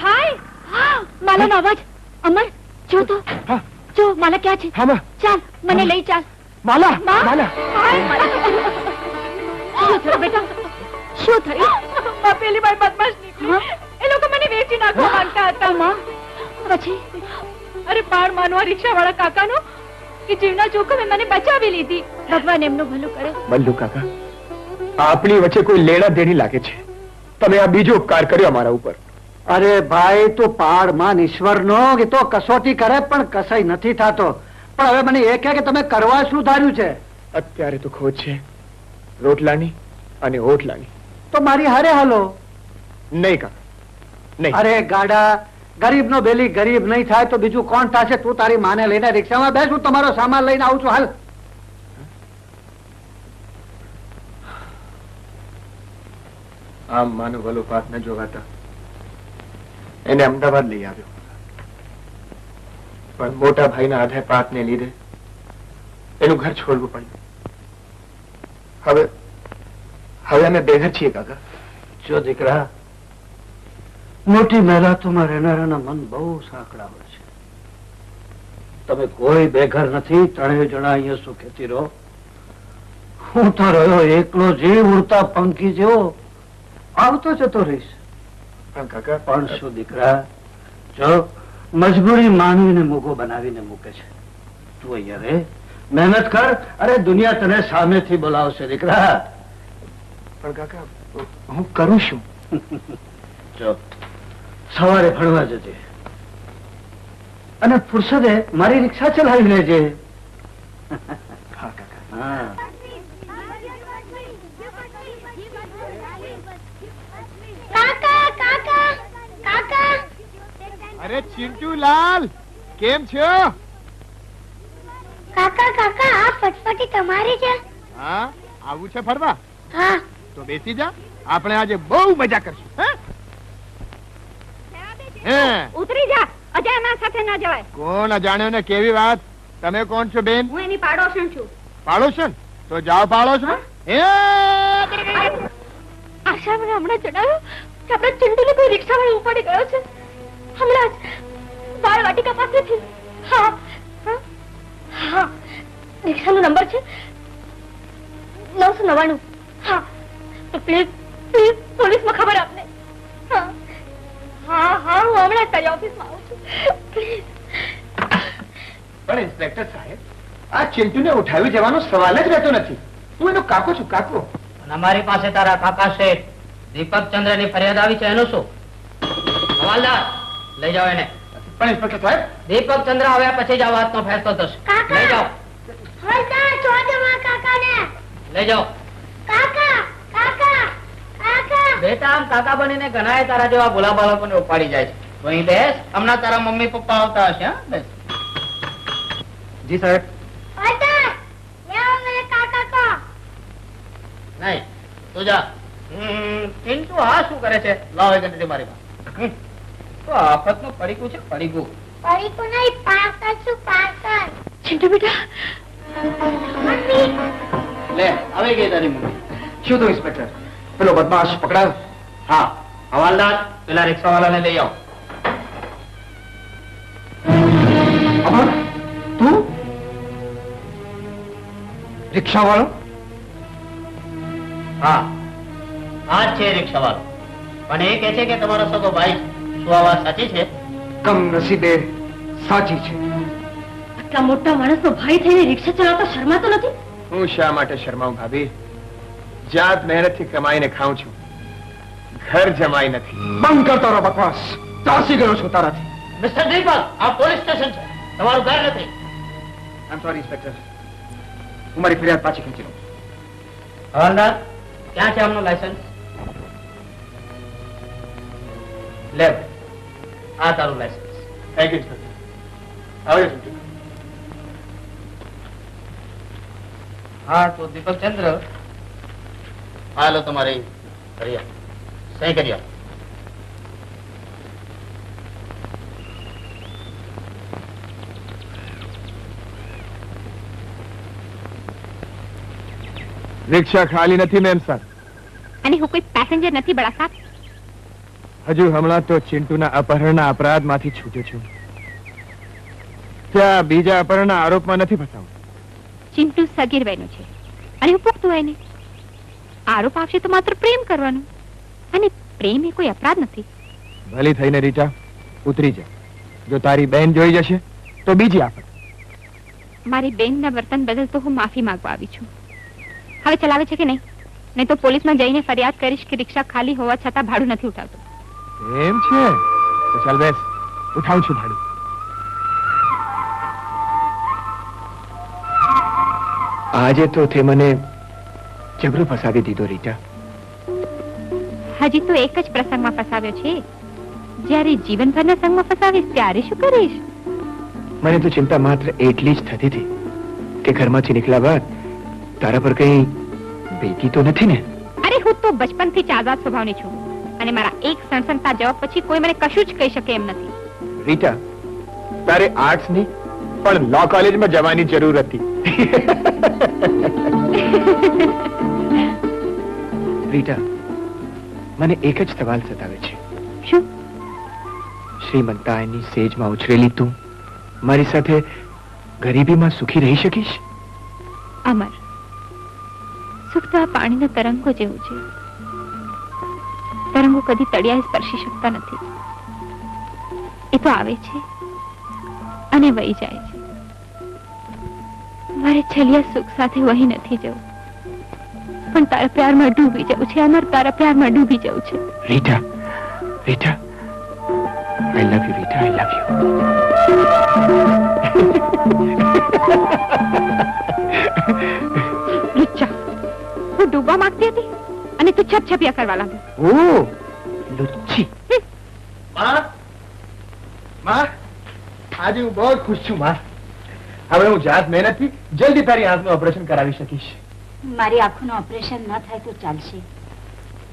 ભાઈ, માલાનો અવાજ. અમર, જો તો, જો માલા ક્યાં છે? ચાલ, મને લઈ ચાલ. માલા, માલા. શું થયું બેટા? શું થયું? પેલી બાઈ બદમાશ નીકળી. એ લોકો મને વેચી નાખવા માંગતા હતા. માં, પછી? અરે પાર માનવા રિક્ષાવાળા કાકાનો કે જીવના જોખમે મને બચાવી લીધી. ભગવાન એમનું ભલું કરે. બલ્લુ કાકા, આપણી વચ્ચે કોઈ લેણા દેણી લાગે છે. તમે આ બીજો ઉપકાર કર્યો અમારા ઉપર. અરે ભાઈ, તું પાર માન ઈશ્વર નો. એ તો કસોટી કરે પણ કસાઈ નથી થતો. પણ હવે મને એ કહે કે તમે કરવા શું ધાર્યું છે? અત્યારે તો ખોજ છે રોટલાની અને ઓટલાની. તો મારી હારે હાલો. નહીં કાકા, નહીં. અરે ગાડા, ગરીબ નો બેલી ગરીબ નહીં થાય તો બીજું કોણ થશે? તું તારી માને લઈને રિક્ષામાં બેસ, હું તમારો સામાન લઈને આવું છું. હાલ. આમ માનું ભલું પાક ન જોવાતા એને અમદાવાદ લઈ આવ્યો, પણ મોટા ભાઈના આધે પાકને લીધે એનું ઘર છોડવું પડ્યું. હવે અમે બેઘર છીએ કાકા. જો દીકરા, મોટી મહેલાતોમાં રહેનારાના મન બહુ સાંકડા હોય છે. તમે કોઈ બેઘર નથી. ત્રણેય જણા અહીંયા સુખેથી રહો. હું તો રહ્યો એકલો જીવ ઉડતા પંખી જેવો, આવતો જતો રહીશ. પણ કાકા, પણ શું દીકરા, જો મજબૂરી માનવીને મૂગો બનાવીને મૂકે છે. તું અહીંયા રે, મહેનત કર. અરે દુનિયા તને સામેથી બોલાવશે દીકરા. પણ કાકા, હું કરું શું? જો સવારે ભણવા જજે અને ફુરસદે મારી રિક્ષા ચલાવી લેજે. હા કાકા. હા. કાકા કાકા કાકા. અરે ચિંટુ લાલ, કેમ છો? કાકા કાકા, આ ફટફટી તમારી છે? હા, આવું છે ફરવા? હા. તો બેસી જા, આપણે આજે બહુ મજા કરશું. ઉતરી જા, અજાણ્યા સાથે ના જવાય. કોણ અજાણ્યો ને કેવી વાત? તમે કોણ છો બેન? હું એની પાડોશણ છું. પાડોશન? તો જાઓ પાડોશમાં. આશા મને હમણાં જણાવ્યું કે આપણા ચિંટુને કોઈ રિક્ષાવાળો ઉપાડી ગયો છે. હમણાં જ બાળ વાટિકા પાસેથી. હા હા હા, રિક્ષાનો નંબર છે 999. હા, તો પ્લીઝ પ્લીઝ પોલીસમાં ખબર આપને. હા હા હા, હું હમણાં જ તારી ઓફિસમાં આવું છું. પ્લીઝ. પણ ઇન્સ્પેક્ટર સાહેબ, આ ચિંટુને ઉઠાવી જવાનો સવાલ જ રહેતો નથી. હું એનો કાકો છું, કાકો. અમારી પાસે તારા કાકા શેઠ દીપક ચંદ્ર ની ફરિયાદ આવી છે, એનું શું? હવાલદાર, લઈ જાઓ એને. પણ ઇન્સ્પેક્ટર સાહેબ, દીપક ચંદ્ર હવે પછી જ આ વાતનો ફેસલો થશે. કાકા. લઈ જાઓ, હળદા ચોદમાં કાકાને. લઈ જાઓ. કાકા કાકા કાકા. બેટા આમ કાકા બનીને ઘણાએ તારા જેવા ભોલા બાળકોને ઉપાડી જાય છે. તો અહીં બેસ, હમણાં તારા મમ્મી પપ્પા આવતા હશે. હા બેસ. જી સાહેબ. હળદા લેવો મને કાકા કો. નહીં, તું જા. પિન્ટુ આ શું કરે છે? લાવ એ ગંદકી મારી પાસે. તો આફતનું પડીકું છે, પડીકું. પડીકું નહીં, પાર્સલ છું પાર્સલ. ચિંટુ બેટા, મમ્મી. લે આવી ગઈ તારી મમ્મી. શું થયું ઇન્સ્પેક્ટર? પેલો બદમાશ પકડાયો? હા, હવાલદાર પેલા રિક્ષાવાળાને લઈ આવો. અમર, તું રિક્ષા વાળો? હા, આ જ છે રિક્ષાવાળો. પણ એ કહે છે કે તમારો સગો ભાઈ. શું આ વાત સાચી છે? કમ નસીબે સાચી છે. આટલા મોટા માણસનો ભાઈ થઈને રિક્ષા ચલાવતા શરમાતો નથી? હું શા માટે શરમાઉં ભાભી? જાત મહેનતથી કમાઈને ખાઉં છું, ઘર જમાઈ નથી. બંધ કર તારો બકવાસ. ત્રાસી ગયો છું તારાથી. મિસ્ટર દીપક, આ પોલીસ સ્ટેશન છે, તમારું ઘર નથી. આઈ એમ સોરી ઇન્સ્પેક્ટર, હું મારી ફરિયાદ પાછી ખેંચી લઉં. હવાલદાર, ક્યાં છે આમનું લાયસન્સ? લે, આ તારું લાયસન્સ. Thank you inspector. આવજો પિન્ટુ. હા તો દીપક ચંદ્ર, હાલો તમારી ફરિયાદ સહી કરી આપો. રિક્ષા ખાલી નથી મેમ સર. અને હું કોઈ પેસેન્જર નથી બડા સાહેબ. હજુ હમણાં તો ચિંટુના અપહરણના અપરાધમાંથી છૂટ્યો છું. ત્યાં બીજા અપહરણના આરોપમાં નથી ફસાવું. ચિંટુ સગીર બહેનો છે અને હું પુખ્ત વયની. આરોપ આવશે તો માત્ર પ્રેમ કરવાનો, અને પ્રેમ એ કોઈ અપરાધ નથી. ભલી થઈને રીટા, ઉતરી જા. જો તારી બેન જોઈ જશે તો બીજી આફત. મારી બેનના વર્તન બદલ તો હું માફી માંગવા આવી છું. હવે ચલાવે છે કે નહીં? નહીં તો પોલીસમાં જઈને ફરિયાદ કરીશ કે રિક્ષા ખાલી હોવા છતાં ભાડું નથી ઉઠાવતો. એમ છે તો ચાલ બેસ, ઉઠાવું છું ભાડું. આજે તો તે મને જબરો ફસાવી દીધો રીટા. હજી તો એક જ પ્રસંગમાં ફસાવ્યો છે. જ્યારે જીવનભરના સંગમાં ફસાવીશ ત્યારે શું કરીશ? મને તો ચિંતા માત્ર એટલી જ થતી હતી કે ઘરમાંથી નીકળ્યા બાદ તારા પર કઈ બેટી તો નથી ને? અરે હું તો બચપનથી જ આઝાદ સ્વભાવની છું, અને મારા એક સણસણતા જવાબ પછી કોઈ મને કશું જ કહી શકે એમ નથી. રીટા, તારે આર્ટ્સ ની પણ લો કોલેજમાં જવાની જરૂર હતી. રીટા, મને એક જ સવાલ સતાવે છે. શું? શ્રીમંતાઈની સેજમાં ઉછરેલી તું મારી સાથે ગરીબીમાં સુખી રહી શકીશ? અમર, સુખ તો આ પાણીના તરંગો જેવું છે. તરંગો કદી તળિયાએ સ્પર્શી શકતા નથી. એ તો આવે છે અને વહી જાય છે. મારે છલિયા સુખ સાથે વહી નથી જવું, પણ તારા પ્યારમાં ડૂબી જવું છે. અમર, તારા પ્યારમાં ડૂબી જવું છે. Rita, Rita, I love you Rita, I love you. લુચ્ચા, હું ડૂબવા માંગતી હતી અને તું છપછપિયા કરવા લાગ્યો. ઓ લુચ્ચી. માં, આજે હું બહુ ખુશ છું માં. હવે હું જાત મહેનતથી જલ્દી તારી આંખનું ઓપરેશન કરાવી શકીશ. મારી આંખોનું ઓપરેશન ન થાય તો ચાલશે,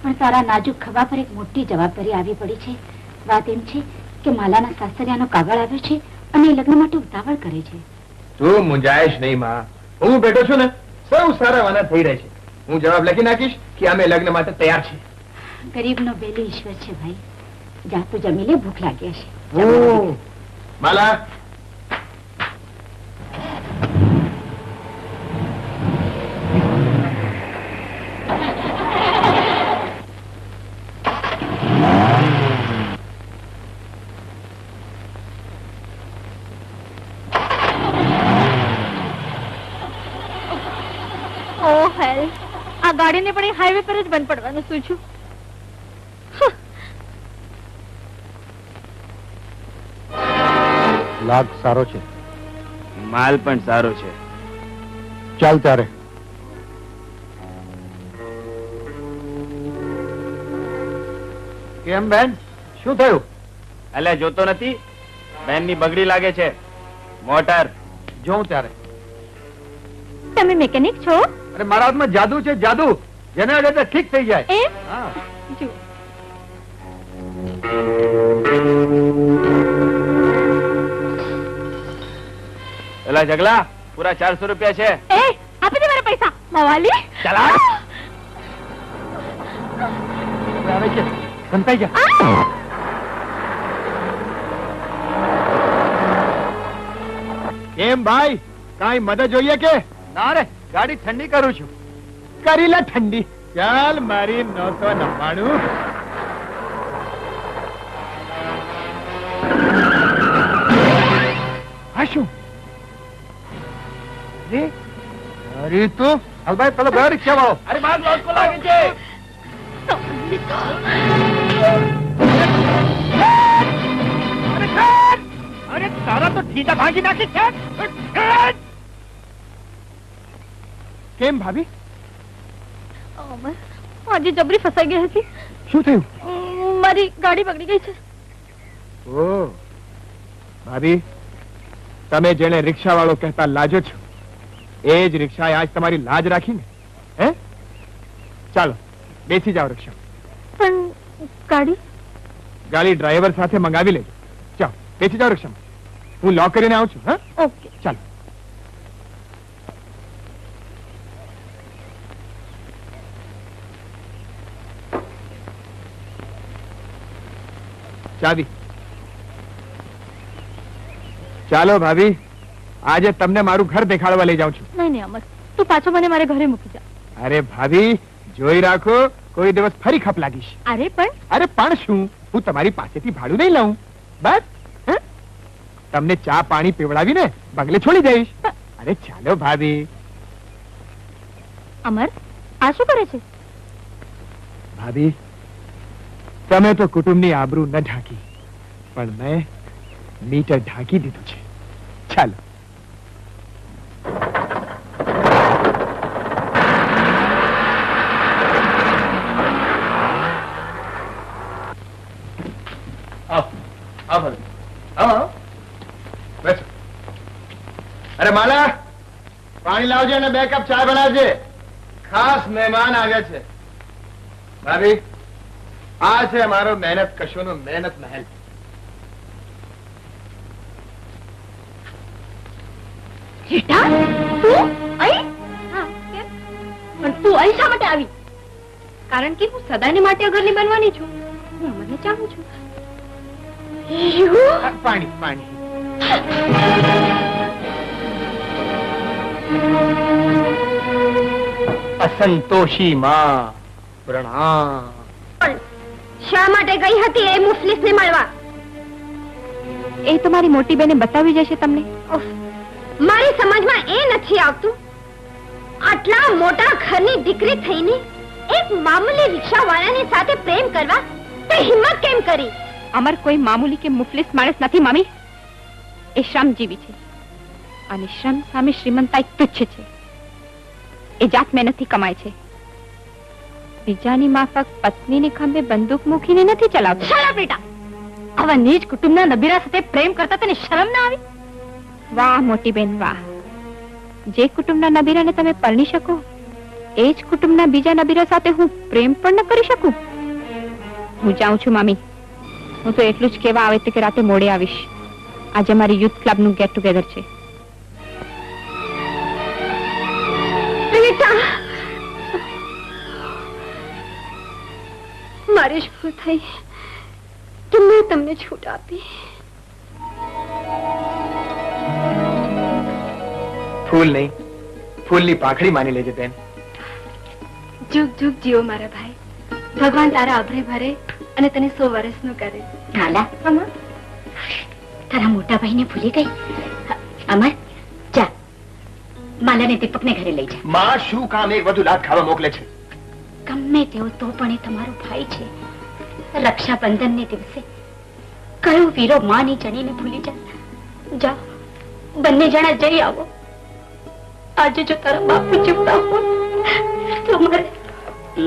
પણ તારા નાજુક ખભા પર એક મોટી જવાબદારી આવી પડી છે. વાત એમ છે કે માલાના સાસરિયાનો કાગળ આવ્યો છે અને એ લગ્ન માટે ઉતાવળ કરે છે. તું મુંજાઈશ નહીં માં, હું બેઠો છું ને, સૌ સારા વાના થઈ રહે છે. હું જવાબ લખી નાખીશ કે અમે લગ્ન માટે તૈયાર છીએ. ગરીબનો બેલી ઈશ્વર છે ભાઈ. જા તું જમી લે, ભૂખ લાગી હશે. ઓ માલા, આ ગાડીને પણ હાઈવે પર જ બંધ પડવાનું શું છું? લાગ સારો છે, માલ પણ સારો છે. ચાલ ત્યારે. કેમ બેન, શું થયું? એટલે જોતો નથી, બેન ની બગડી લાગે છે મોટર. જોઉં ત્યારે. તમે મેકેનિક છો? અરે મારા હાથમાં જાદુ છે, જાદુ, જેને લગે ઠીક થઈ જાય. એમ? હા. જો એલા જગલા, પૂરા 400 રૂપિયા છે. એ આપી દે મારા પૈસા મવાલી. ચલા આવે છે, સંતાઈ જા. કેમ ભાઈ, કાંઈ મદદ જોઈએ કે? ના રે, ગાડી ઠંડી કરું છું. કરી લે ઠંડી. ચાલ મારી 999. આ શું? અરે તો ભાઈ પેલો ગયો રિક્ષા વાળો. અરે માર લોટકો લાગે છે. અરે તારા તો ઠીટા ભાગી નાખી છે. કેમ ભાભી? આજે જબરી ફસાઈ ગઈ હતી. શું થયું? મારી ગાડી બગડી ગઈ છે. ઓ ભાભી, તમે જેને રિક્ષા વાળો કહેતા લાજો છો, એ જ રિક્ષાએ આજ તમારી લાજ રાખીને. હે, ચાલો બેસી જાઓ રિક્ષા. પણ ગાડી ગાડી ડ્રાઈવર સાથે મંગાવી લેજો. ચાલો બેસી જાઓ રિક્ષામાં. હું લોક કરીને આવું છું. હા, ઓકે. ચાલો. ચાવી. ચાલો ભાભી, આજે તમને મારું ઘર દેખાડવા લઈ જાઉં છું. નહીં નહીં અમર, તું પાછો મને મારે ઘરે મૂકી જા. અરે ભાભી, જોઈ રાખો, કોઈ દિવસ ફરી ખપ લાગીશ. અરે પણ શું, હું તમારી પાસેથી ભાડું નહીં લઉં. બસ હે? તમને ચા પાણી પીવડાવીને બંગલે છોડી દઈશ. અરે ચાલો ભાભી. અમર, આ શું કરે છે? ભાભી, તમે તો કુટુંબની આબરૂ ન ઢાંકી, પણ મેં મીટર ઢાંકી દીધું છે. ચાલો. બેસો. અરે માલા, પાણી લાવજે અને 2 કપ ચા બનાવજે. ખાસ મહેમાન આવ્યા છે. ભાભી, આ છે મારો મહેનત કશોનો મહેનત મહેલ. રીટા, તું અહીં? હા, કેમ? પણ તું અહીં શા માટે આવી? કારણ કે હું સદાને માટે અગરની બનવાની છું. હું અમરને ચાહું છું. પાણી પાણી. અસંતોષી માં પ્રણામ. શા માટે ગઈ હતી એ મુફલિસને મળવા? એ તો મારી મોટી બેને બતાવી જશે તમને. મારી સમજમાં એ નથી આવતું, આટલા મોટા ઘરની દીકરી થઈને એક મામૂલી રિક્ષાવાળાની સાથે પ્રેમ કરવા તે હિંમત કેમ કરી? અમર કોઈ મામૂલી કે મુફલિસ માણસ નથી મામી. એ શ્રમજીવી છે અને શ્રમ સામે શ્રીમંતાઈ તુચ્છ છે. એ જાત મહેનતથી કમાય છે. બીજાની માફક પત્નીની ખંભે બંદૂક મૂકીને નથી ચલાવતો. શરમ બેટા! આવા નીચ કુટુંબના નબીરા સાથે પ્રેમ કરતા તને શરમ ના આવી? વાહ મોટી બેન વાહ. જે કુટુંબના નબીરાને તમે પરણી શકો, એ જ કુટુંબના બીજા નબીરા સાથે હું પ્રેમ પણ ન કરી શકું. હું જાઉં છું મામી. હું તો એટલું જ કહેવા આવે કે રાતે મોડે આવીશ. આજે મારી યુથ ક્લબનું ગેટ ટુગેધર છે. મારી જ ભૂલ થઈ કે મેં તમને છૂટ આપી. ફૂલ નહીં, ફૂલની પાંખડી માની લેજે બેન. જુગ જુગ જીવો મારા ભાઈ. ભગવાન તારા અભરે ભરે અને તને 100 વર્ષનું કરે. નાલા, તારા મોટા ભાઈને ભૂલી ગઈ? અમર, જા માલાને દીપકને ઘરે લઈ જા. માં શું કામ એક વધુ લાત ખાવા મોકલે છે? ગમે તેવો તો પણ એ તમારો ભાઈ છે. રક્ષાબંધનને દિવસે કયો વીરો માની જણીને ભૂલી જાય. જા, બંને જણા જઈ આવો. આજે જો તારા બાપુ જીવતા હોય તો મારે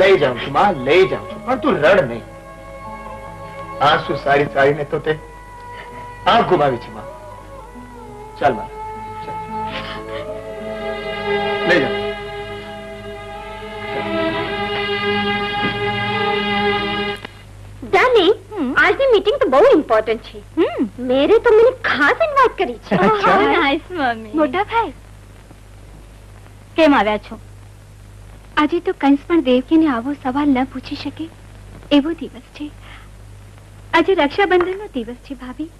લઈ જાઉં છું માં, લઈ જાઉં છું, પણ તું રડ નહીં. આંસુ સારી સારીને તો તે આંખ ગુમાવી છે માં. ચાલ માં, લઈ જાઉં. डार्लिंग, આજની મીટિંગ તો બહુ ઇમ્પોર્ટન્ટ છે. મેરે તો મને ખાસ ઇન્વાઇટ કરી છે. Nice mummy. મોટા ભાઈ કેમ આવ્યા છો? આજે તો કંસ પણ દેવકીને આવો સવાલ ન પૂછી શકે એવો દિવસ છે. આજે રક્ષાબંધનનો દિવસ છે ભાભી.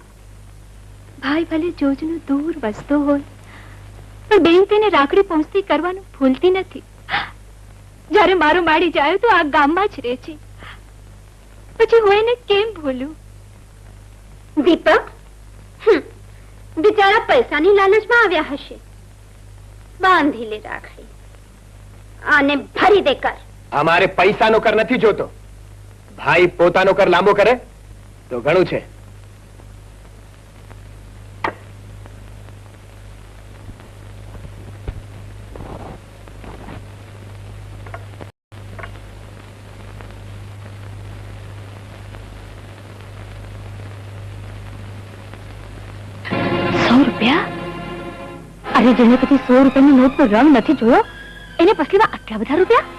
ભાઈ ભલે જોજનો દૂર વસતો હોય પણ બેન તેને રાખડી પહોંચતી કરવાનું ભૂલતી નથી. જ્યારે મારો માડી જાય તો આ ગામમાં જ રહે છે, પછી હું એને કેમ ભૂલું? દીપક, બિચારા પૈસાની લાલચમાં આવ્યા હશે. બાંધી લે રાખડી અને ભરી દે કર. અમારે પૈસાનો કર નથી જોતો. ભાઈ પોતાનો કર લાંબો કરે તો ઘણું છે. અરે જેને પછી 100 રૂપિયાની નોટ પર રંગ નથી જોયો એને પસલીમાં આટલા બધા રૂપિયા?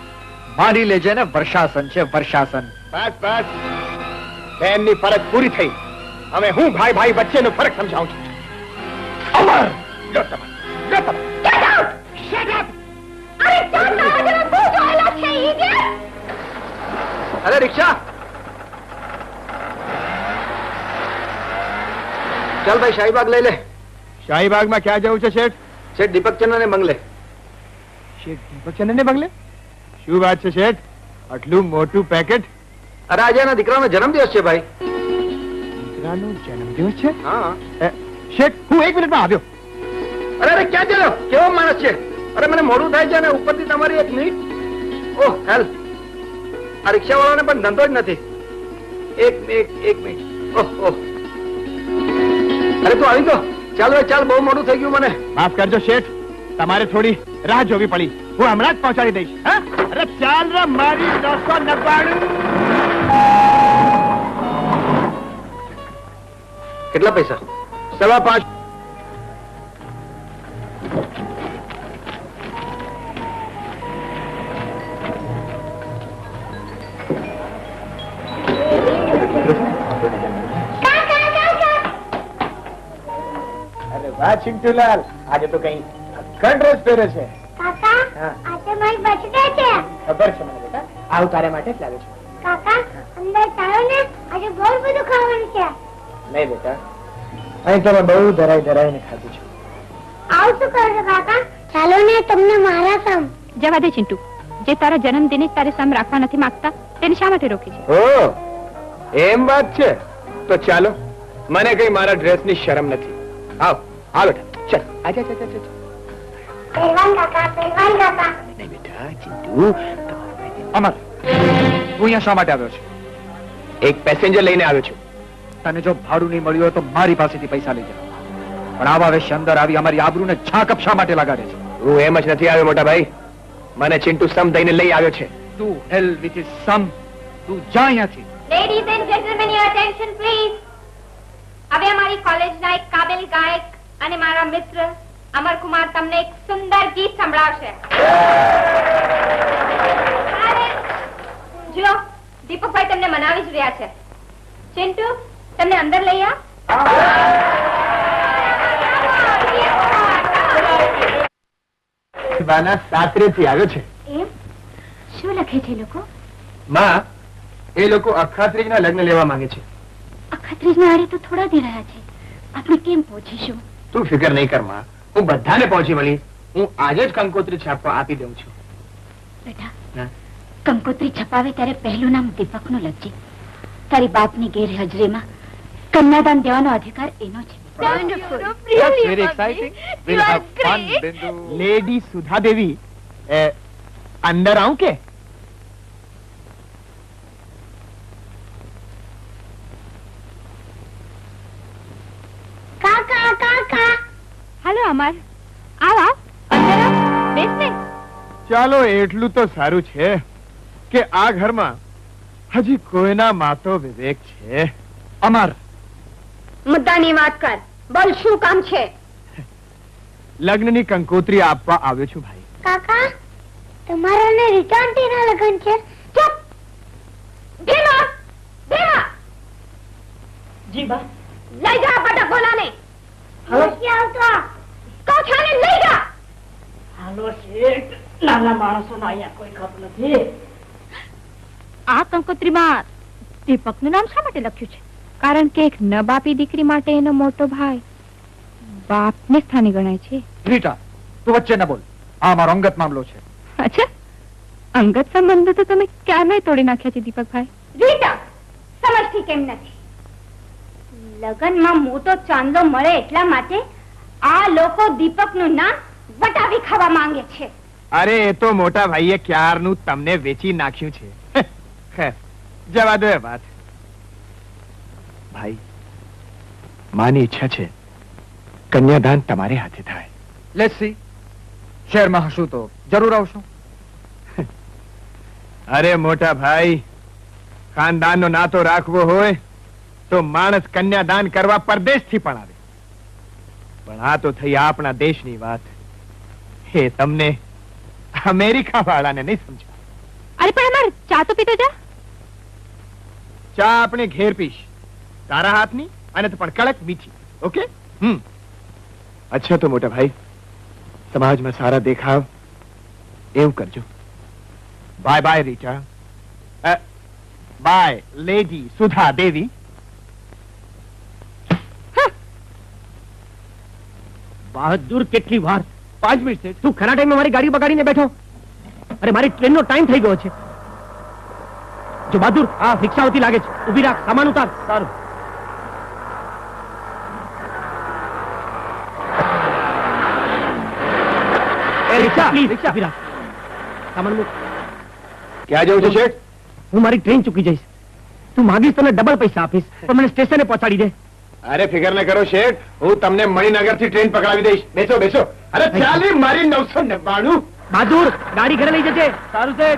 માની લેજે ને, વર્ષાસન છે, વર્ષાસન. બસ બસ, બહેનની ફરજ પૂરી થઈ. હવે હું ભાઈ ભાઈ વચ્ચેનો ફરક સમજાવું છું. અમર, લો તમે, લો તમે. Get out! Shut up! અરે ચાલ તારા જરા બહુ જોયેલા છે idiot! અરે રિક્ષા, ચાલ ભાઈ શાહીબાગ લઈ લે. શાહીબાગ માં ક્યાં જવું છે શેઠ? શેઠ દીપકચંદ્ર ને બંગલે. શેઠ દીપકચંદ્ર ને બંગલે? શું વાત છે શેઠ, આટલું મોટું પેકેટ? અરે આજે એના દીકરાનો જન્મદિવસ છે ભાઈ. દીકરાનો જન્મદિવસ છે? હા શેઠ, હું 1 મિનિટમાં આવ્યો. અરે અરે ક્યાં ચાલ્યો? કેવો માણસ છે? અરે મને મોડું થાય છે અને ઉપરથી તમારી 1 મિનિટ. ઓહ હેલ્પ, આ રિક્ષા વાળાને પણ ધંધો જ નથી. એક મિનિટ. ઓહ ઓહ, અરે તું આવી ગયો? ચાલ ભાઈ ચાલ, બહુ મોડું થઈ ગયું મને. માફ કરજો શેઠ, તમારે થોડી રાહ જોવી પડી. હું હમણાં જ પહોંચાડી દઈશ. હા અરે ચાલ રે મારી 999. કેટલા પૈસા? 5.5. ચિંટુલાલ, આજે તો કઈ ડ્રેસ પહેરે છે. કાકા, આજે મારી બર્થડે છે. ખબર છે મને બેટા, આવું તારે માટે જ લાગે છે. કાકા, અંદર ચાલો ને, આજે બહુ બધું ખાવાનું છે. નહીં બેટા, અહીં તમે બહુ ધરાઈને ખાધું છે. આવું શું કરો છો કાકા? ચાલો ને, તમને મારા સમ. જવા દે ચિંટુ, જે તારા જન્મદિને તારે સમ રાખવા નથી માંગતા તેને શા માટે રોકી છે? ઓ એમ વાત છે, તો ચાલો. મને કઈ મારા ડ્રેસની શરમ નથી. આવ આવ બેટા, ચાલ આજા. પહેલવાન કાકા. નહીં બેટા, ચિંટુ. અમર, હું અહીંયા શા માટે આવ્યો છું? એક પેસેન્જર લઈને આવ્યો છું. તને જો ભાડું નહીં મળ્યું હોય તો મારી પાસેથી પૈસા લઈ જા. પણ આવા વેશ અંદર આવી અમારી આબરૂને છાકપ શા માટે લગાડે છે? હું એમ જ નથી આવ્યો મોટા ભાઈ. મને ચિંટુ સમ દઈને લઈ આવ્યો છે. તું હેલ વિથ હિઝ સમ. તું જા અહીંયાથી. Ladies and gentlemen, your attention please. હવે અમારી કોલેજના એક કાબિલ ગાયક અને મારા મિત્ર અમરકુમાર તમને એક સુંદર ગીત સંભળાવશે. જો દીપકભાઈ તમને મનાવી જ રહ્યા છે. ચિંટુ, તમને અંદર લઈ આ. સાસરેથી આવ્યો છે. એમ? શું લખે છે લોકો? માં, એ લોકો અખાત્રીજના લગ્ન લેવા માંગે છે. અખાત્રીજના આરે તો થોડા દી રહ્યા છે, આપણે કેમ પહોંચીશું? તું ફિકર નહીં કર માં, હું બધાને પહોંચી વળીશ. હું આજે જ કંકોત્રી છાપવા આપી દઉં છું. બેટા, કંકોત્રી છપાવે ત્યારે પહેલું નામ દીપકનું લખજે. તારી બાપની ગેરહાજરીમાં કન્યાદાન દેવાનો અધિકાર એનો છે. લેડી સુધા દેવી, અંદર આવું કે? કાકા, કાકા. અમર આવ આવ અંદર આવ બેસ ને ચાલો એટલું તો સારું છે કે આ ઘરમાં હજી કોઈના માતો વિવેક છે. અમર મુદ્દાની વાત કર. બોલ શું કામ છે? લગ્નની કંકોત્રી આપવા આવ્યો છું ભાઈ. કાકા તમારા ને રીટા આંટી ના લગ્ન છે. ચૂપ. ભીમા ભીમા જી બા લઈ જા પટકોલાને. નથી આવતો. કોઠાને લઈ જા. હાલો શેઠ, નાના માણસોનો અહીંયા કોઈ ખપ નથી. આ કંકોત્રીમાં દીપકનું નામ શા માટે લખ્યું છે? કારણ કે એક નબાપી દીકરી માટે એનો મોટો ભાઈ બાપને સ્થાને ગણાય છે. રીટા તું વચ્ચે ન બોલ, આ મારો અંગત મામલો છે. અચ્છા, અંગત સંબંધો તો તમે ક્યારનાય તોડી નાખ્યા છે દીપકભાઈ. રીટા સમજતી કેમ નથી? લગનમાં મોટો ચાંદલો મળે એટલા માટે આ લોકો દીપકનું નામ વટાવી ખાવા માંગે છે. અરે એ તો મોટા ભાઈએ ક્યારનું તમને વેચી નાખ્યું છે. ખેર, જવા દો એ વાત. ભાઈ, માની ઈચ્છા છે કન્યાદાન તમારે હાથે થાય. Let's see. શહેરમાં હશું તો જરૂર આવશું. અરે મોટા ભાઈ, ખાનદાનનો નાતો રાખવો હોય તો માણસ કન્યાદાન કરવા પરદેશથી પણ આવે. પણ આ તો થઈ આપણા દેશની વાત. એ તમને અમેરિકા વાળાને નહીં સમજાય. અરે પણ અમાર ચા તો પીતો જા. ચા આપણે ઘેર પીશ, તારા હાથની, અને તો પણ કડક મીઠી. ઓકે? અચ્છા તો મોટા ભાઈ, સમાજમાં સારા દેખાવ એવું કરજો. Bye bye Rita. Bye lady Sudha Devi. બહાદુર કેટલી વાર? 5 મિનિટ છે. તું ખરા ટાઈમે મારી ગાડી બગાડીને બેઠો. અરે મારી ટ્રેનનો ટાઈમ થઈ ગયો છે. જો બહાદુર, આ રિક્ષાવતી લાગે છે. ઉભી રાખ, સામાન ઉતાર. સારું. એ રિક્ષા, રિક્ષા ઉભી રાખ. સામાન મૂક. ક્યાં જવું છે શેઠ? હું મારી ટ્રેન ચૂકી જઈશ. તું માંગીશ તને ડબલ પૈસા આપીશ, પણ મને સ્ટેશને પહોંચાડી દે. અરે ફિકર ન કરો શેઠ, હું તમને મણિનગર થી ટ્રેન પકડાવી દઈશ. બેસો બેસો. અરે ચાલી મારી 999. બહાદુર, ગાડી ઘરે લઈ જજે. સારું છે.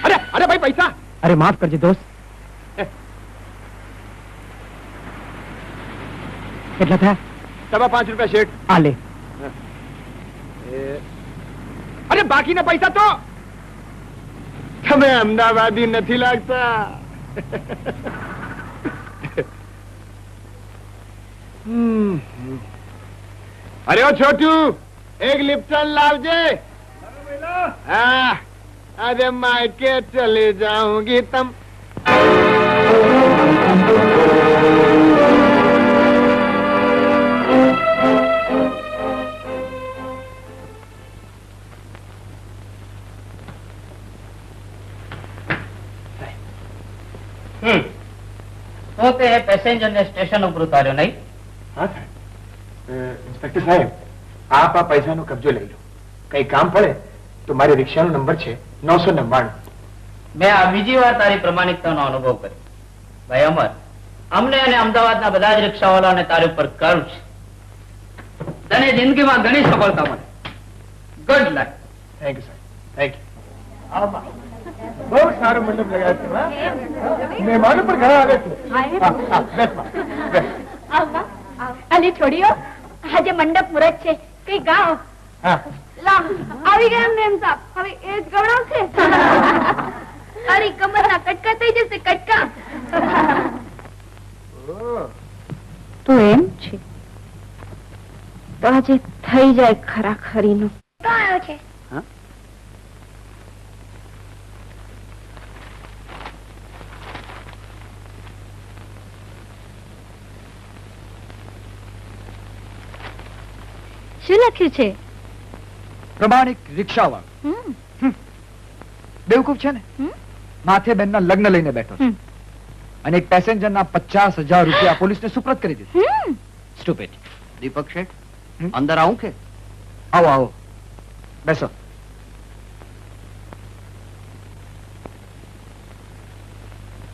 અરે અરે ભાઈ, પૈસા. અરે માફ કરજે દોસ્ત. કેટલા થયા? 5.5 રૂપિયા શેઠ. આ લે. અરે બાકીના પૈસા તો તમે અમદાવાદી નથી લાગતા. અરે ઓ છોટુ, એક લિપ્ટન લાવજે. હા, અરે માયકે ચલે જાઉંગી તમ. તો તે પેસેન્જર ને સ્ટેશન ઉપર ઉતાર્યો નહીં? હા સાહેબ. ઇન્સ્પેક્ટર સાહેબ, આપ આ પૈસાનો કબજો લઈ લો. કઈ કામ પડે તો મારી રિક્ષાનો નંબર છે 999. મેં આ બીજી વાર તારી પ્રમાણિકતાનો અનુભવ કર્યો. ભાઈ અમર, અમને અને અમદાવાદના બધા જ રિક્ષાવાળાને તારી ઉપર ગર્વ છે. તને જિંદગીમાં ઘણી સફળતા મળે. Good luck. થેન્ક યુ સાહેબ, થેન્ક યુ. બહુ સારો મંડપ લગાવ્યો છે. મહેમાનો પણ ઘણા આવે છે. અને છોડીઓ, આજે મંડપ મુહૂર્ત છે, કઈ ગાઓ. આવી ગયા એમને એમ સાહેબ. હવે એ જ ગવડાવશે. તારી કમરના કટકા થઈ જશે, કટકા. તો એમ છે તો આજે થઈ જાય ખરાખરીનું. તો આવ્યો છે. શું લખ્યું છે? પ્રમાણિક રિક્ષાવાળો. બેવકૂફ છે ને. માથે બેનના લગ્ન લઈને બેઠો છે અને એક પેસેન્જરના 50,000 રૂપિયા પોલીસને સુપ્રત કરી દીધું. સ્ટુપિડ. દીપક શેઠ, અંદર આવું કે? આવો આવો, બેસો.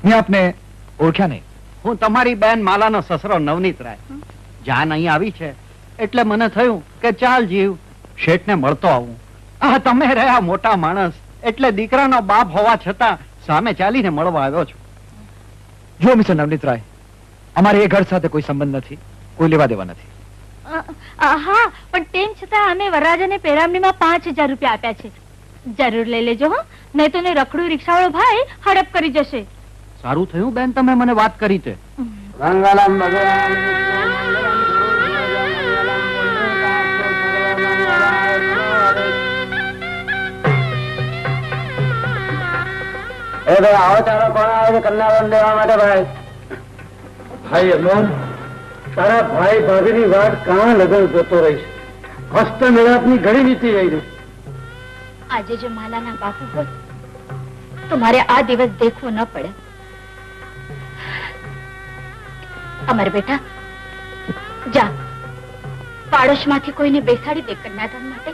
મેં આપને ઓળખ્યા નહીં. હું તમારી બેન માલાનો સસરો નવનીત રાય. જાન અહીં આવી છે એટલે મને થયું કે ચાલ જીવ શેઠને મળતો આવું. તમે રહ્યા મોટા માણસ એટલે દીકરાનો બાપ હોવા છતાં સામે ચાલીને મળવા આવ્યો છું. જો મિસ્ટર નવનીત રાય, અમારે એ ઘર સાથે કોઈ સંબંધ નથી, કોઈ લેવા દેવા નથી. હા, પણ તેમ છતાં અમે વરરાજાને પેરામણીમાં 5000 રૂપિયા આપ્યા છે. જરૂર લઈ લેજો હો, નહીં તો ને રખડું રિક્ષાવાળો ભાઈ હડપ કરી જશે. સારું થયું બેન તમે મને વાત કરી તે. મંગલમ ભગવાન આવો તારો કોણ આવે છે કન્યાવન લેવા માટે? ભાઈ ભાઈ અમોન, તારા ભાઈ ભાભીની વાત કાં લગન જોતો રહીશ. હસ્ત મેળાપની ઘણી વીતી રહી. આજે જો માલાના બાપુ હોત તો મારે આ દિવસ દેખવો ન પડે. અમર બેટા, જા પાડોશમાંથી કોઈને બેસાડી દે કન્યાદાન માટે.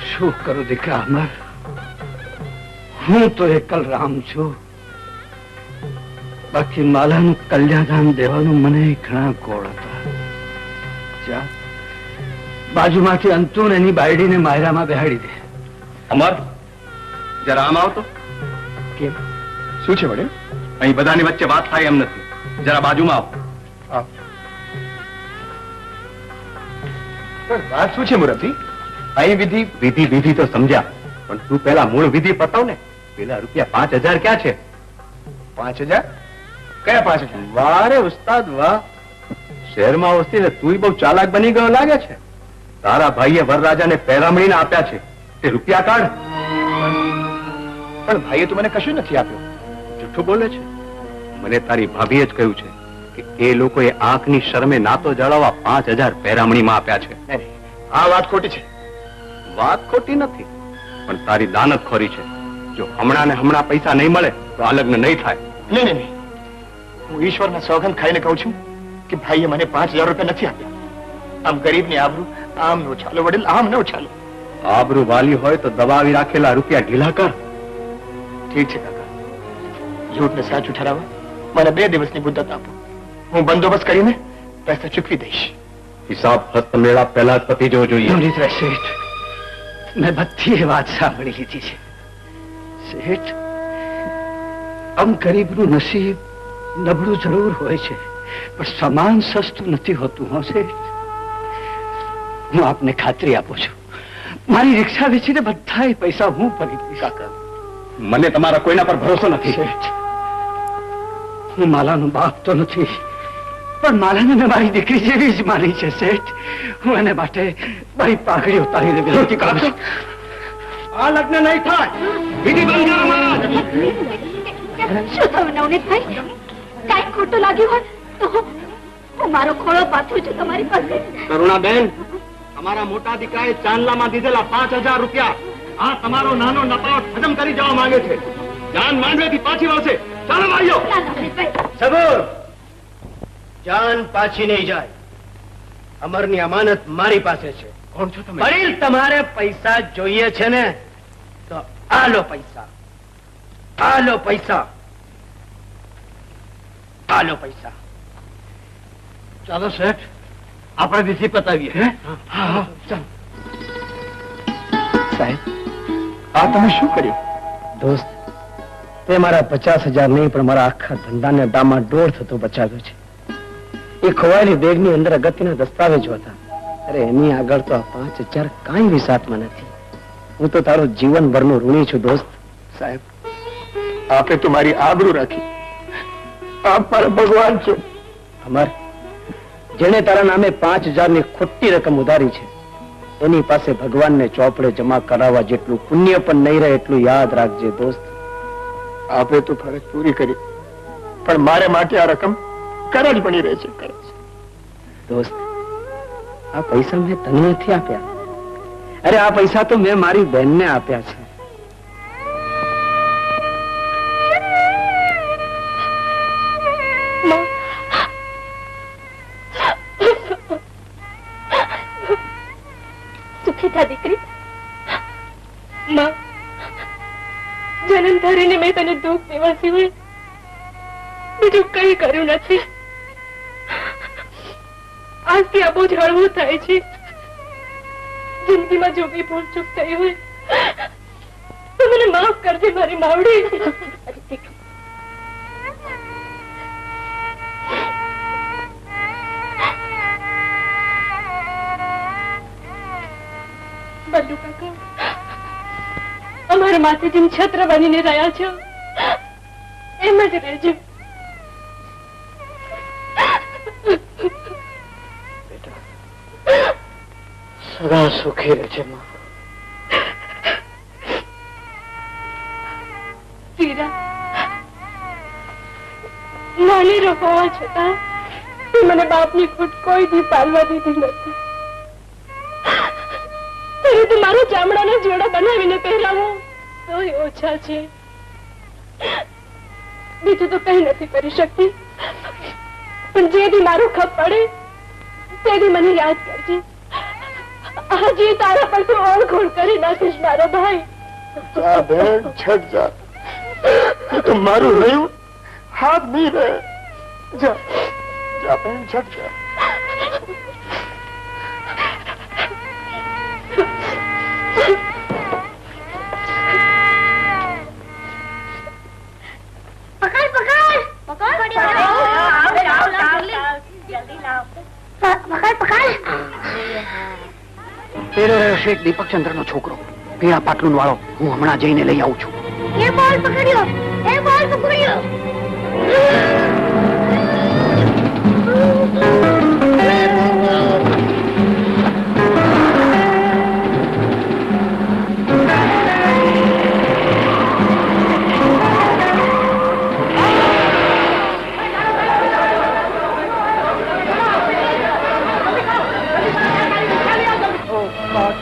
શું કરું દીકરા અમર, હું તો એકલ રામ છું. બાકી માલાનું કલ્યાણ દેવાનું મને ઘણા ગોળ હતા. જા બાજુમાંથી અંતુન એની બાયડીને માયરામાં બેહાડી દે. અમર, જરા આમ આવતો. કેમ, શું છે વડે? અહીં બધાની વચ્ચે વાત થાય એમ નથી. જરા બાજુમાં આવ. પણ વાત શું છે મુરબ્બી? અહીં વિધિ વિધિ વિધિ તો સમજ્યા, પણ તું પેલા મૂળ વિધિ પતાવ ને. પેલા રૂપિયા 5000 ક્યાં છે? 5000? કયા 5000? વાહ રે ઉસ્તાદ વાહ! શહેરમાં વસ્તી ને તું બહુ ચાલાક બની ગયો લાગે છે. તારા ભાઈએ વરરાજાને પેરામણીને આપ્યા છે તે રૂપિયા કાઢ. પણ ભાઈએ તો મને કશું નથી આપ્યું. જૂઠું બોલે છે. મને તારી ભાભીએ જ કહ્યું છે કે એ લોકોએ આંખની શરમે નાતો જળાવવા 5000 પેરામણીમાં આપ્યા છે. આ વાત ખોટી છે. વાત ખોટી નથી, પણ તારી દાનત ખોરી છે. જો હમણાં ને હમણાં પૈસા નહીં મળે તો આ લગ્ન નહીં થાય. નહીં નહીં, હું ઈશ્વરના સોગંદ ખાઈને કહું છું કે ભાઈએ મને 5000 રૂપિયા નથી આપ્યા. આમ ગરીબની આબરૂ આમ નો ચાલો વડીલ, આમ નો ચાલો. આબરૂ વાલી હોય તો દબાવી રાખેલા રૂપિયા ઢીલા કર. ઠીક છે કાકા, જૂઠને સાચું ઠરાવવા મને 2 દિવસની મુદત આપો. હું બંદોબસ્ત કરીને પૈસા ચૂકવી દઈશ. હિસાબ હસ્તમેળા પહેલા જ પતી જવો જોઈએ. શેઠ, મેં બધી વાત સાંભળી લીધી છે. શેઠ, આમ ગરીબનું નસીબ નબળું જરૂર હોય છે, પણ સમાન સસ્તું નથી હોતું. હો શેઠ, હું આપને ખાતરી આપું છું, મારી રિક્ષા વેચીને બધા પૈસા હું ભરી દઈશ. કાકા, મને તમારા કોઈના પર ભરોસો નથી. શેઠ, હું માલાનો બાપ તો નથી, પણ માલાને મેં મારી દીકરી જેવી જ માની છે. શેઠ, હું એને માટે મારી પાઘડી ઉતારીને વિનંતી કરું છું. આ લગ્ન નહીં થાય. વિધિ બંધ શું થયું નવનીતભાઈ? કાંઈ ખોટું લાગ્યું હોય તો હું મારો ખોળો પાથરું છું તમારી પાસે. કરુણાબેન, તમારા મોટા દીકરાએ ચાંદલામાં દીધેલા 5000 રૂપિયા આ તમારો નાનો નપાવટ ખતમ કરી જવા માંગે છે. જાન માંડવેથી પાછી વળશે. ચાલો ભાઈઓ. સબૂર, જાન પાછી નહીં જાય. અમરની અમાનત મારી પાસે છે. કોણ છો તમે? વડીલ, તમારે પૈસા જોઈએ છે ને તો આ લો પૈસા, આ લો પૈસા, આ લો પૈસા. ચાલો શેઠ, આપણે વિધિ પતાવીએ. હા, ચાલો. સાહેબ, આ તમે શું કર્યું? દોસ્ત, તે મારા 50000 નહીં પણ મારા આખા ધંધાને ડામાડોળ થતો બચાવ્યો છે. એ ખોવાયેલી બેગની અંદર અગત્યના દસ્તાવેજો હતા. અરે એની આગળ તો આ 5000 કાંઈ વિસાતમાં નથી. હું તો તારો જીવનભરનો ઋણી છું દોસ્ત. સાહેબ, આપે તો મારી આબરૂ રાખી. આપ મારા ભગવાન છો. અમર, જેણે તારા નામે 5000 ની ખોટી રકમ ઉધારી છે એની પાસે ભગવાનને ચોપડે જમા કરાવવા જેટલું પુણ્ય પણ નહીં રહે એટલું યાદ રાખજે દોસ્ત. આપે તો ફરજ પૂરી કરી, પણ મારે માટે આ રકમ કરજ બની રહે છે. દોસ્ત, આ પૈસા મેં તને નથી આપ્યા. અરે આ પૈસા તો મેં મારી બહેનને આપ્યા છે. સુખી થા દીકરી. માં, જન્મ વધારીને મેં તને દુઃખ દેવા સિવાય બીજું કઈ કર્યું નથી. આજથી આ બોજ હળવું થાય છે. જિંદગીમાં જો કઈ ભૂલ ચૂક થઈ હોય તો મને માફ કરજે મારી માવડી. બલ્લુ કાકા, અમારા માથે જેમ છત્ર બનીને રહ્યા છો એમ જ રહેજો. સદા સુખી રહેજે માં. વીરા, નાની હોવા છતાં મને બાપની ખોટ કોઈ દી પાલવા દીધી નથી. તો મારા ચામડાના જોડા બનાવીને પહેરાવો તોય ઓછા છે. બીજું તો કઈ નથી કરી શકતી. પણ જે દી મારું ખપ પડે તે દી મને યાદ કરજે. હજી તારા પર તું ઓળખોળ કરી નાખીશ મારો ભાઈ. જા બેન, છટ જા. તો મારું રહ્યું હાથ નહીં રહે. જા જા બેન, છટ જા. પેલો રહ્યો શેખ દીપકચંદ્ર નો છોકરો, પીળા પાટલું વાળો. હું હમણાં જઈને લઈ આવું છું. એ બોલ પકડ્યો, એ બોલ પકડ્યો.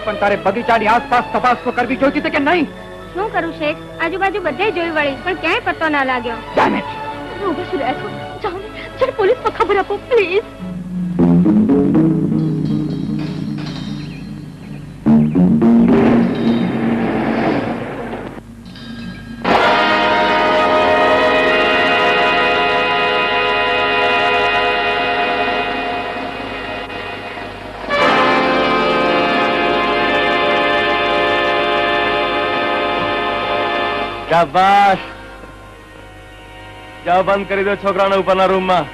પણ તારે બગીચાની આસપાસ તપાસ તો કરવી જોઈતી હતી કે નહીં? શું કરું શેઠ? આજુબાજુ બધે જોઈ વળી પણ ક્યાંય પત્તો ના લાગ્યો. Damn it! જાઓ પોલીસમાં ખબર આપો પ્લીઝ. શાબાશ. જાઓ બંધ કરી દો છોકરાને ઉપરના રૂમમાં.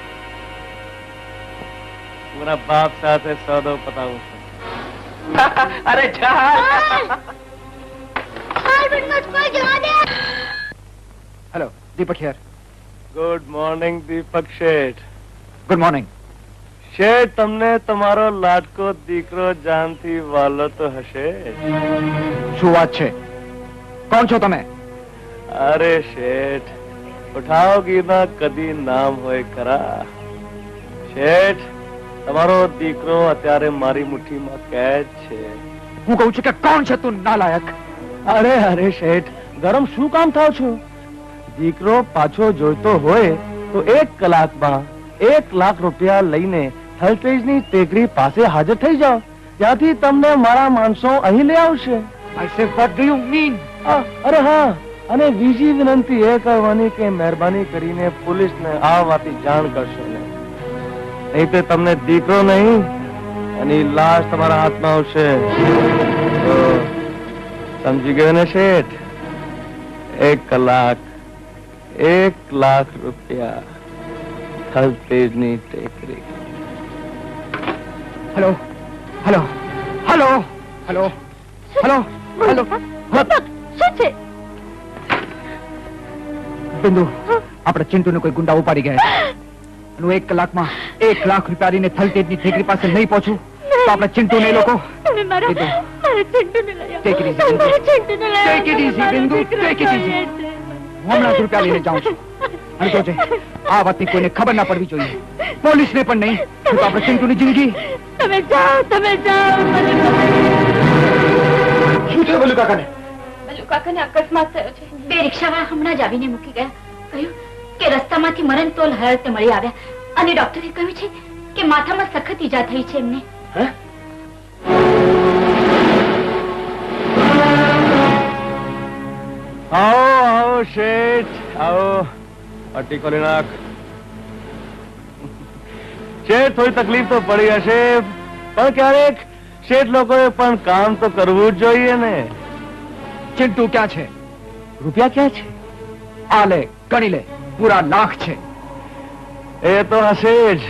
મારા બાપ સાથે સોદો પતાવું છું. અરે જા. Hello, Deepak here. Good morning Deepak શેઠ. Good morning. શેઠ, તમને તમારો લાડકો દીકરો જાનથી વાલો તો હશે. શું વાત છે? કોણ છો તમે? અરે શેઠ, ઉઠાવગીરના કદી નામ હોય ખરા. શેઠ, તમારો દીકરો અત્યારે મારી મુઠ્ઠીમાં કેદ છે. હું કહું છું કે કોણ છે તું નાલાયક? અરે અરે શેઠ, ગરમ શું કામ થાવ છો? દીકરો પાછો જોઈતો હોય તો 1 કલાકમાં 1 લાખ રૂપિયા લઈને થલતેજની ટેકરી પાસે હાજર થઈ જાઓ. ત્યાંથી તમને મારા માણસો અહીં લઈ આવશે. I say, what do you mean? અરે હા, અને બીજી વિનંતી એ કરવાની કે મહેરબાની કરીને પોલીસને આ વાતની જાણ કરશો ને. નહીં તો તમને દીકરો નહીં અને લાશ તમારા હાથમાં આવશે. તો સમજી ગયો ને શેઠ? 1 કલાક 1 લાખ રૂપિયા થલતેજની ટેકરી. Hello hello hello hello hello hello. શું છે? બિંદુ, આપણે ચિંટુને કોઈ ગુંડા ઉપાડી ગયા છે. 1 કલાકમાં 1 લાખ રૂપિયા લઈને થલતેજની ઠેકરી પાસે નહીં પહોંચું તો આપણે ચિંટુને એ લોકો હમણાં રૂપિયા લઈને જાઉં છું. અને જોજે, આ વાતની કોઈને ખબર ના પડવી જોઈએ, પોલીસને પણ નહીં. તો આપણે ચિંટુની જિંદગી. તમે જાઓ, તમે જાઓ. શું થયું બલ્લુ કાકાને? બલ્લુ કાકાને અકસ્માત થયો છે. 2 રિક્ષાવાળા હમણાં જ આવીને મૂકી ગયા. કહ્યું કે રસ્તામાંથી મરણ તોલ હાલતે મળી આવ્યા અને ડોક્ટરે કહ્યું છે કે માથામાં સખત ઈજા થઈ છે એમને. આવો આવો શેઠ આવો પટ્ટી ખોલી નાખ. શેઠ થોડી તકલીફ તો પડી હશે પણ ક્યારેક શેઠ લોકોએ પણ કામ તો કરવું જ જોઈએ ને. ચિંટુ ક્યાં છે? રૂપિયા ક્યાં છે? આ લે ગણી લે, પૂરા લાખ છે. એ તો હશે જ.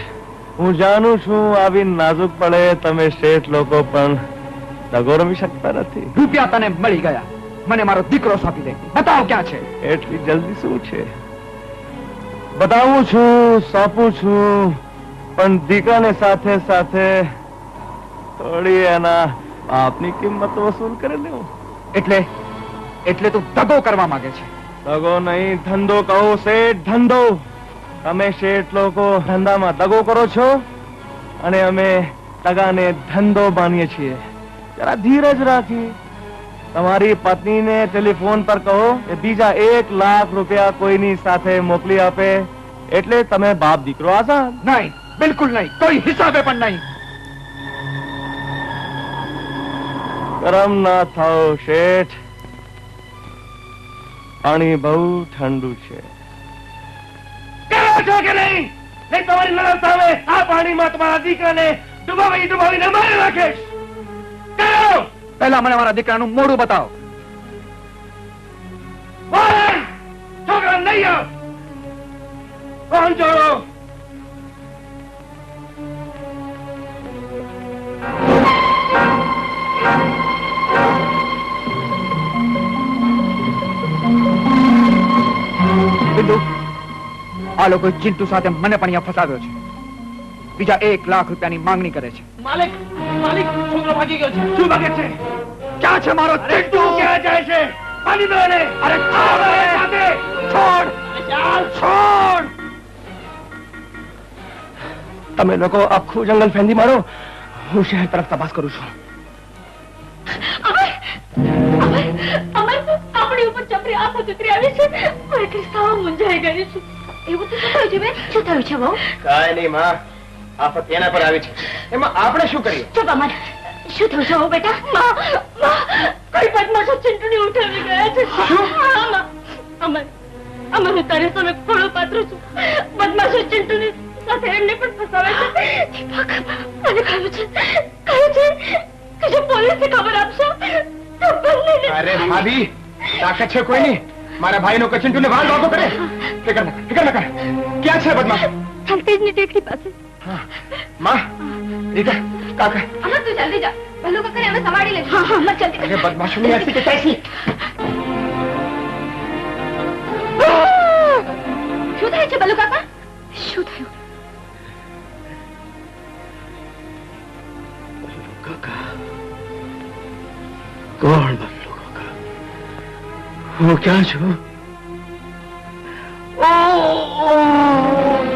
હું જાણું છું આવી નાજુક પડે તમે શેઠ લોકો પણ દગો રમી શકતા નથી. રૂપિયા તને મળી ગયા, મને મારો દીકરો સોંપી દે. બતાવ ક્યાં છે? એટલી જલ્દી શું છે? બતાવું છું, સોંપું છું, પણ દીકરાને સાથે સાથે થોડી એના બાપની કિંમત વસૂલ કરી લેવું. એટલે તું દગો કરવા માંગે છે? દગો નહીં, ધંધો કહો શેઠ, ધંધો. તમે શેઠ લોકો ધંધામાં દગો કરો છો અને અમે દગાને ધંધો માનીએ છીએ. જરા ધીરજ રાખી. તમારી પત્નીને ટેલિફોન પર કહો કે બીજા 1 લાખ રૂપિયા કોઈની સાથે મોકલી આપે એટલે તમે બાપ દીકરો આઝાદ. નહીં, બિલકુલ નહીં, કોઈ હિસાબે પણ નહીં. ગરમ ના થાઓ શેઠ, પાણી બહુ ઠંડુ છે. છો કે નહીં? નહીં તમારી નજર સામે આ પાણીમાં તમારા દીકરાને ડુબાવીને મારી નાખીશ. કરો. પહેલા મને મારા દીકરાનું મોઢું બતાવો. છોકરા નહીં આવ. કોણ જોડો? બિંદુ, આ લોકો ચિંટુ સાથે મને પણ અહીંયા ફસાવ્યો છે. બીજા 1 લાખ રૂપિયાની માંગણી કરે છે. માલિક, છોકરો ભાગી ગયો છે. શું ભાગે છે? ક્યાં છે મારો ચિંટુ? ક્યાં જાય છે? પાણી દો એને. અરે છોડ! છોડ! તમે લોકો આખું જંગલ ફેંદી મારો, હું શહેર તરફ તપાસ કરું છું. આપણી ઉપર ચપરી આફત ઉતરી આવી છે. હું એટલી સાવ મૂંઝાઈ ગઈ છું. એવું તો શું થયું છે બેન? શું થયું છે બહુ? કાંઈ નહીં માં, આફત એના પર આવી છે, એમાં આપણે શું કરીએ? ચૂપ અમર, શું થયું છે બહુ બેટા? કઈ બદમાશો ચિંટુને ઉઠાવી ગયા છે. અમર, હું તારી સામે ખોળો પાથરું છું. બદમાશો ચિંટુની સાથે એમને પણ ફસાવે છે. દીપક, મને કહ્યું છે કે જો પોલીસને ખબર આપશો તો બંનેને. અરે ભાભી, તાકાત છે કોઈની? મારા ભાઈનો કચિંટુને વાળ વાગો કરે. ફિકર ન કર. ક્યાં છે બદમાશ? થલતેજની ટેકરી પાસે. માં, દીકરા, કાકા. અમર, તું જલ્દી જા. ભલું કાકાને અમે સંભાળી લેશું. હા, અમર જલ્દી. અરે બદમાશોની ऐसी કે તૈસી. શું થાય છે ભલું કાકા? શું થયું? કોણ બલ્લુ કાકા? હું ક્યાં છું?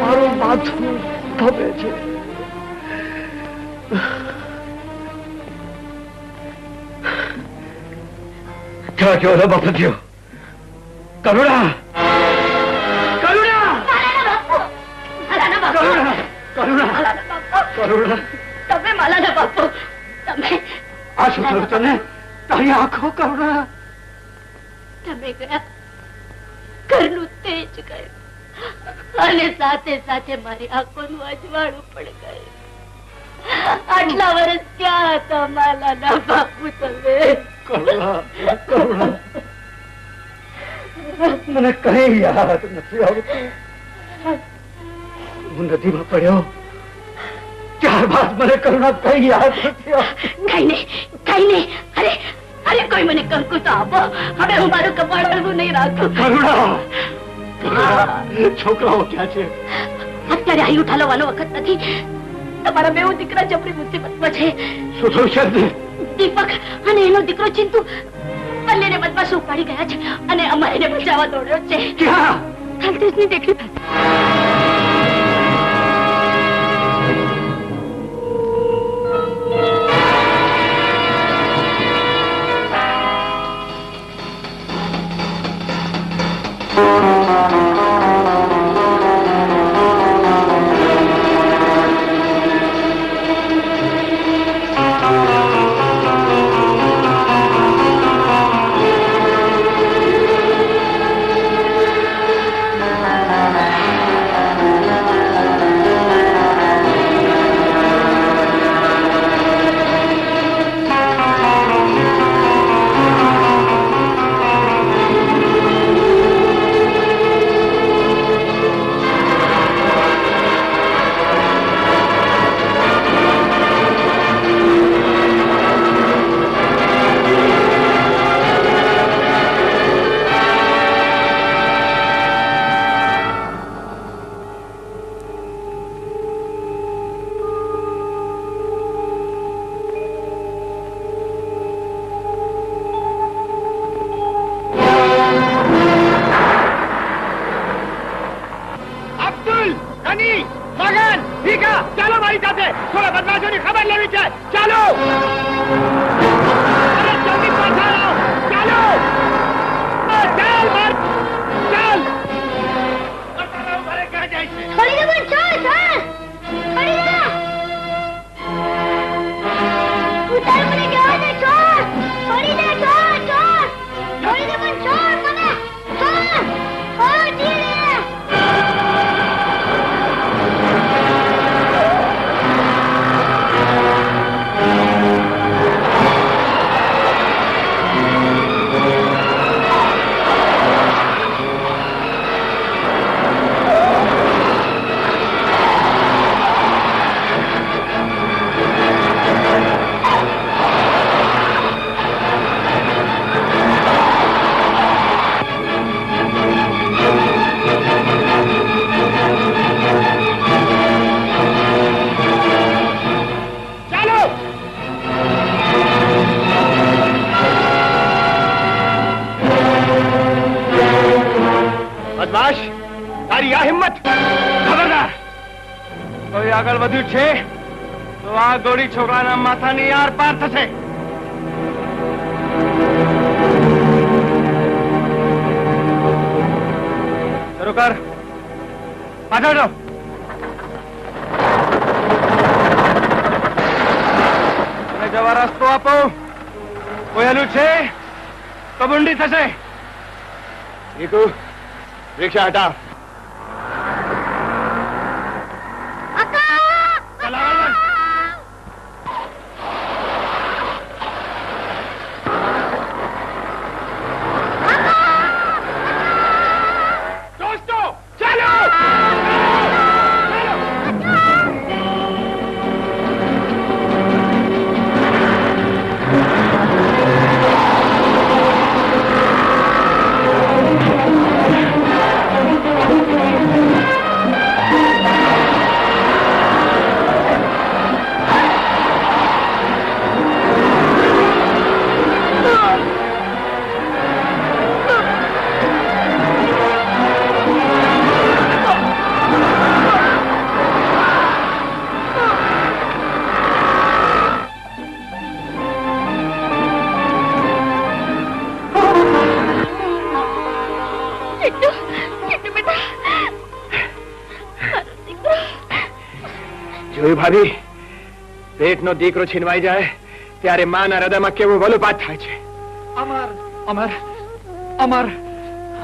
મારું માથું ધબે છે. ક્યાં ગયો રે બાપતિયો? કરુણા! તમે માલાના બાપુ, તમે આ શું થયું તને? તારી આંખો કરુણા! તમે ગયા, ઘરનું તેજ ગયું અને સાથે સાથે મારી આંખોનું અજવાળું પણ ગયું. આટલા વર્ષ ક્યાં હતા માલાના બાપુ તમે? કરુણા, મને કઈ યાદ નથી આવતું. હું નદીમાં પડ્યો ત્યારબાદ મને કરુણા કઈ યાદ નથી આવતું. કઈ નહીં. અરે કોઈ મને કંકુ તો આપો. હવે હું મારું કપાળ હળવું નહીં રાખું. કરુણા, છોકરાઓ ક્યાં છે? અત્યારે અહીં ઉઠાલવાનો વખત નથી. તમારા બેઉ દીકરા જબરી મુસીબતમાં છે. શું થયું છે? દીપક અને એનો દીકરો ચિંતુ બંનેને બદમાશો ઉપાડી ગયા છે અને અમારે એને બચાવવા દોડ્યો છે. ક્યાં? થલતેજની ટેકરી પાસે. હની, મગન, ભીખા, ચાલો મારી સાથે. થોડા બદમાશોની ખબર લેવી છે. ચાલો. અરે જલ્દી પાછા આવો. ચાલો. ચાલ માર. ચાલ. ઘરે ક્યાં જાય છે? છોડી દે પણ ચાલ ચાલ. છોડી દે. ઉતાર મને જવા દે ચોર. છોડી દે ચોર ચોર. છોડી દે પણ ચોર મને. ચોર. છોડ દે. બદમાશ, તારી આ હિંમત. ખબરદાર, કોઈ આગળ વધ્યું છે તો આ ગોળી છોકરાના માથાની આર પાર થશે. શરૂ કર. પાછળ જાઓ. મને જવા રસ્તો આપો. કોઈ હલું છે તો બુંડી થશે. ભીખુ, રિક્ષા હટાવ. દોસ્તો ચાલો. જોયું ભાભી, પેટનો દીકરો છીનવાઈ જાય ત્યારે માના હૃદયમાં કેવું વલોપાત થાય છે. અમર અમર અમર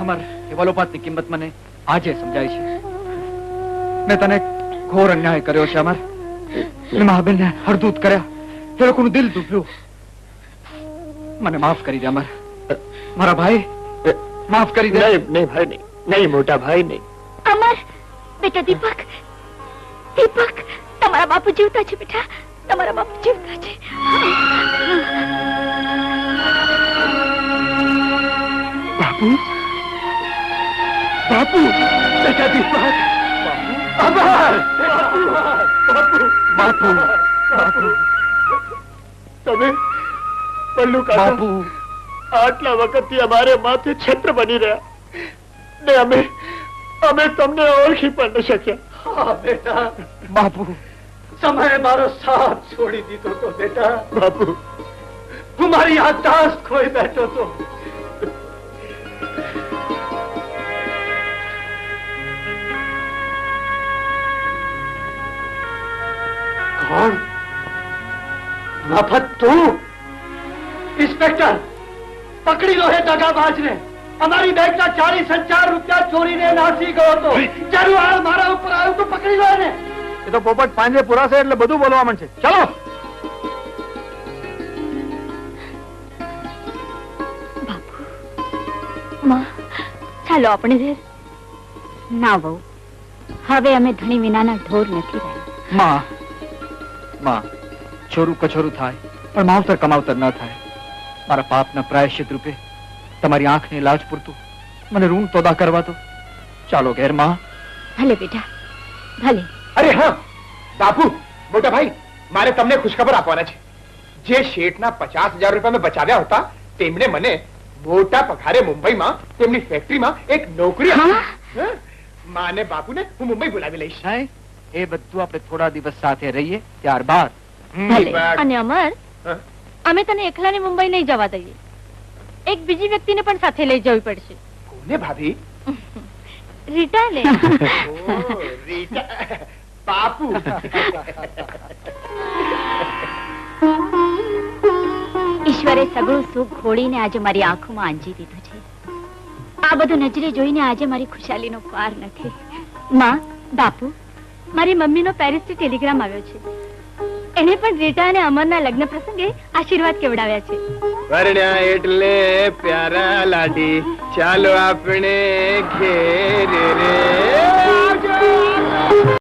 અમર એ વલોપાતની કિંમત મને આજે સમજાય છે. મેં તને ઘોર અન્યાય કર્યો છે અમર. મેં મહાબેનને હરદૂત કર્યા, એ લોકોનું દિલ દુભ્યું. મને માફ કરી દે અમર. મારા ભાઈ, માફ કરી દે. નહીં ભાઈ, નહીં. નહીં મોટા ભાઈ, નહીં. અમર, બેટા દીપક, દીપક, તમારા બાપુ જીવતા છે બેટા. તમારા બાપુ જીવતા છે. બાપુ, બાપુ, બેટા દીપક. આભાર. બાપુ, બાપુ, બાપુ. તમે પલ્લુ કાકા, બાપુ, આટલા વખતથી અમારે માથે છત્ર બની રહ્યા ને અમે તમને ઓળખી પણ ન શક્યા. બેટા બાપુ, સમયે મારો સાથ છોડી દીધો તો બેટા. બાપુ, હું મારી યાદદાસ્ત ખોઈ બેઠો તો. કોણ? મફત તું? ઇન્સ્પેક્ટર, પકડી લો હે દગાબાજને. અમારી બેંકના 40,000 રૂપિયા ચોરીને નાસી ગયો હતો. જરૂર હાલ મારા ઉપર આવ્યું તો પકડી લો એને. એ તો પોપટ પાંજે પુરાશે એટલે બધું બોલવા માંડશે. ચલો. માં, ચાલો આપણે ઘેર. ના બહુ, હવે અમે ધણી વિનાના ઢોર નથી રહ્યા. માં, માં, ચોરું કચોરું થાય પણ માવતર કમાવતર ન થાય. મારા પાપના પ્રાયશ્ચિત રૂપે તમારી આંખની લાજ પૂરતું મને ઋણ તોદા કરવા દો. ચાલો ઘેર માં. ભલે બેટા, ભલે. અરે હા બાપુ, મોટા ભાઈ, મારે તમને ખુશખબર આપવાના છે. જે શેઠના 50,000 રૂપિયા મેં બચાવ્યા હતા તેમણે મને મોટા પગારે મુંબઈમાં તેમની ફેક્ટરીમાં એક નોકરી આપી. માં ને બાપુને હું મુંબઈ બોલાવી લઈશ. નહીં, એ બધું આપણે થોડા દિવસ સાથે રહીએ ત્યારબાદ. ભલે. અને અમર, હા? અમે તને એકલાને મુંબઈ નહીં જવા દઈએ. એક બીજી વ્યક્તિને પણ સાથે લઈ જવી પડશે. કોને ભાભી? રીટાને. ઓહ, રીટા. બાપુ. ઈશ્વરે સગળું સુખ ખોળીને આજે મારી આંખોમાં આંજી દીધું છે. આ બધું નજરે જોઈને આજે મારી ખુશાલીનો પાર નથી. માં, બાપુ, મારી મમ્મીનો પેરિસથી ટેલિગ્રામ આવ્યો છે. એને પણ રીટા અને અમરના લગ્ન પ્રસંગે આશીર્વાદ કેવડાવ્યા છે. પરણ્યા એટલે પ્યારા લાડી, ચાલો આપણે ઘેર રે.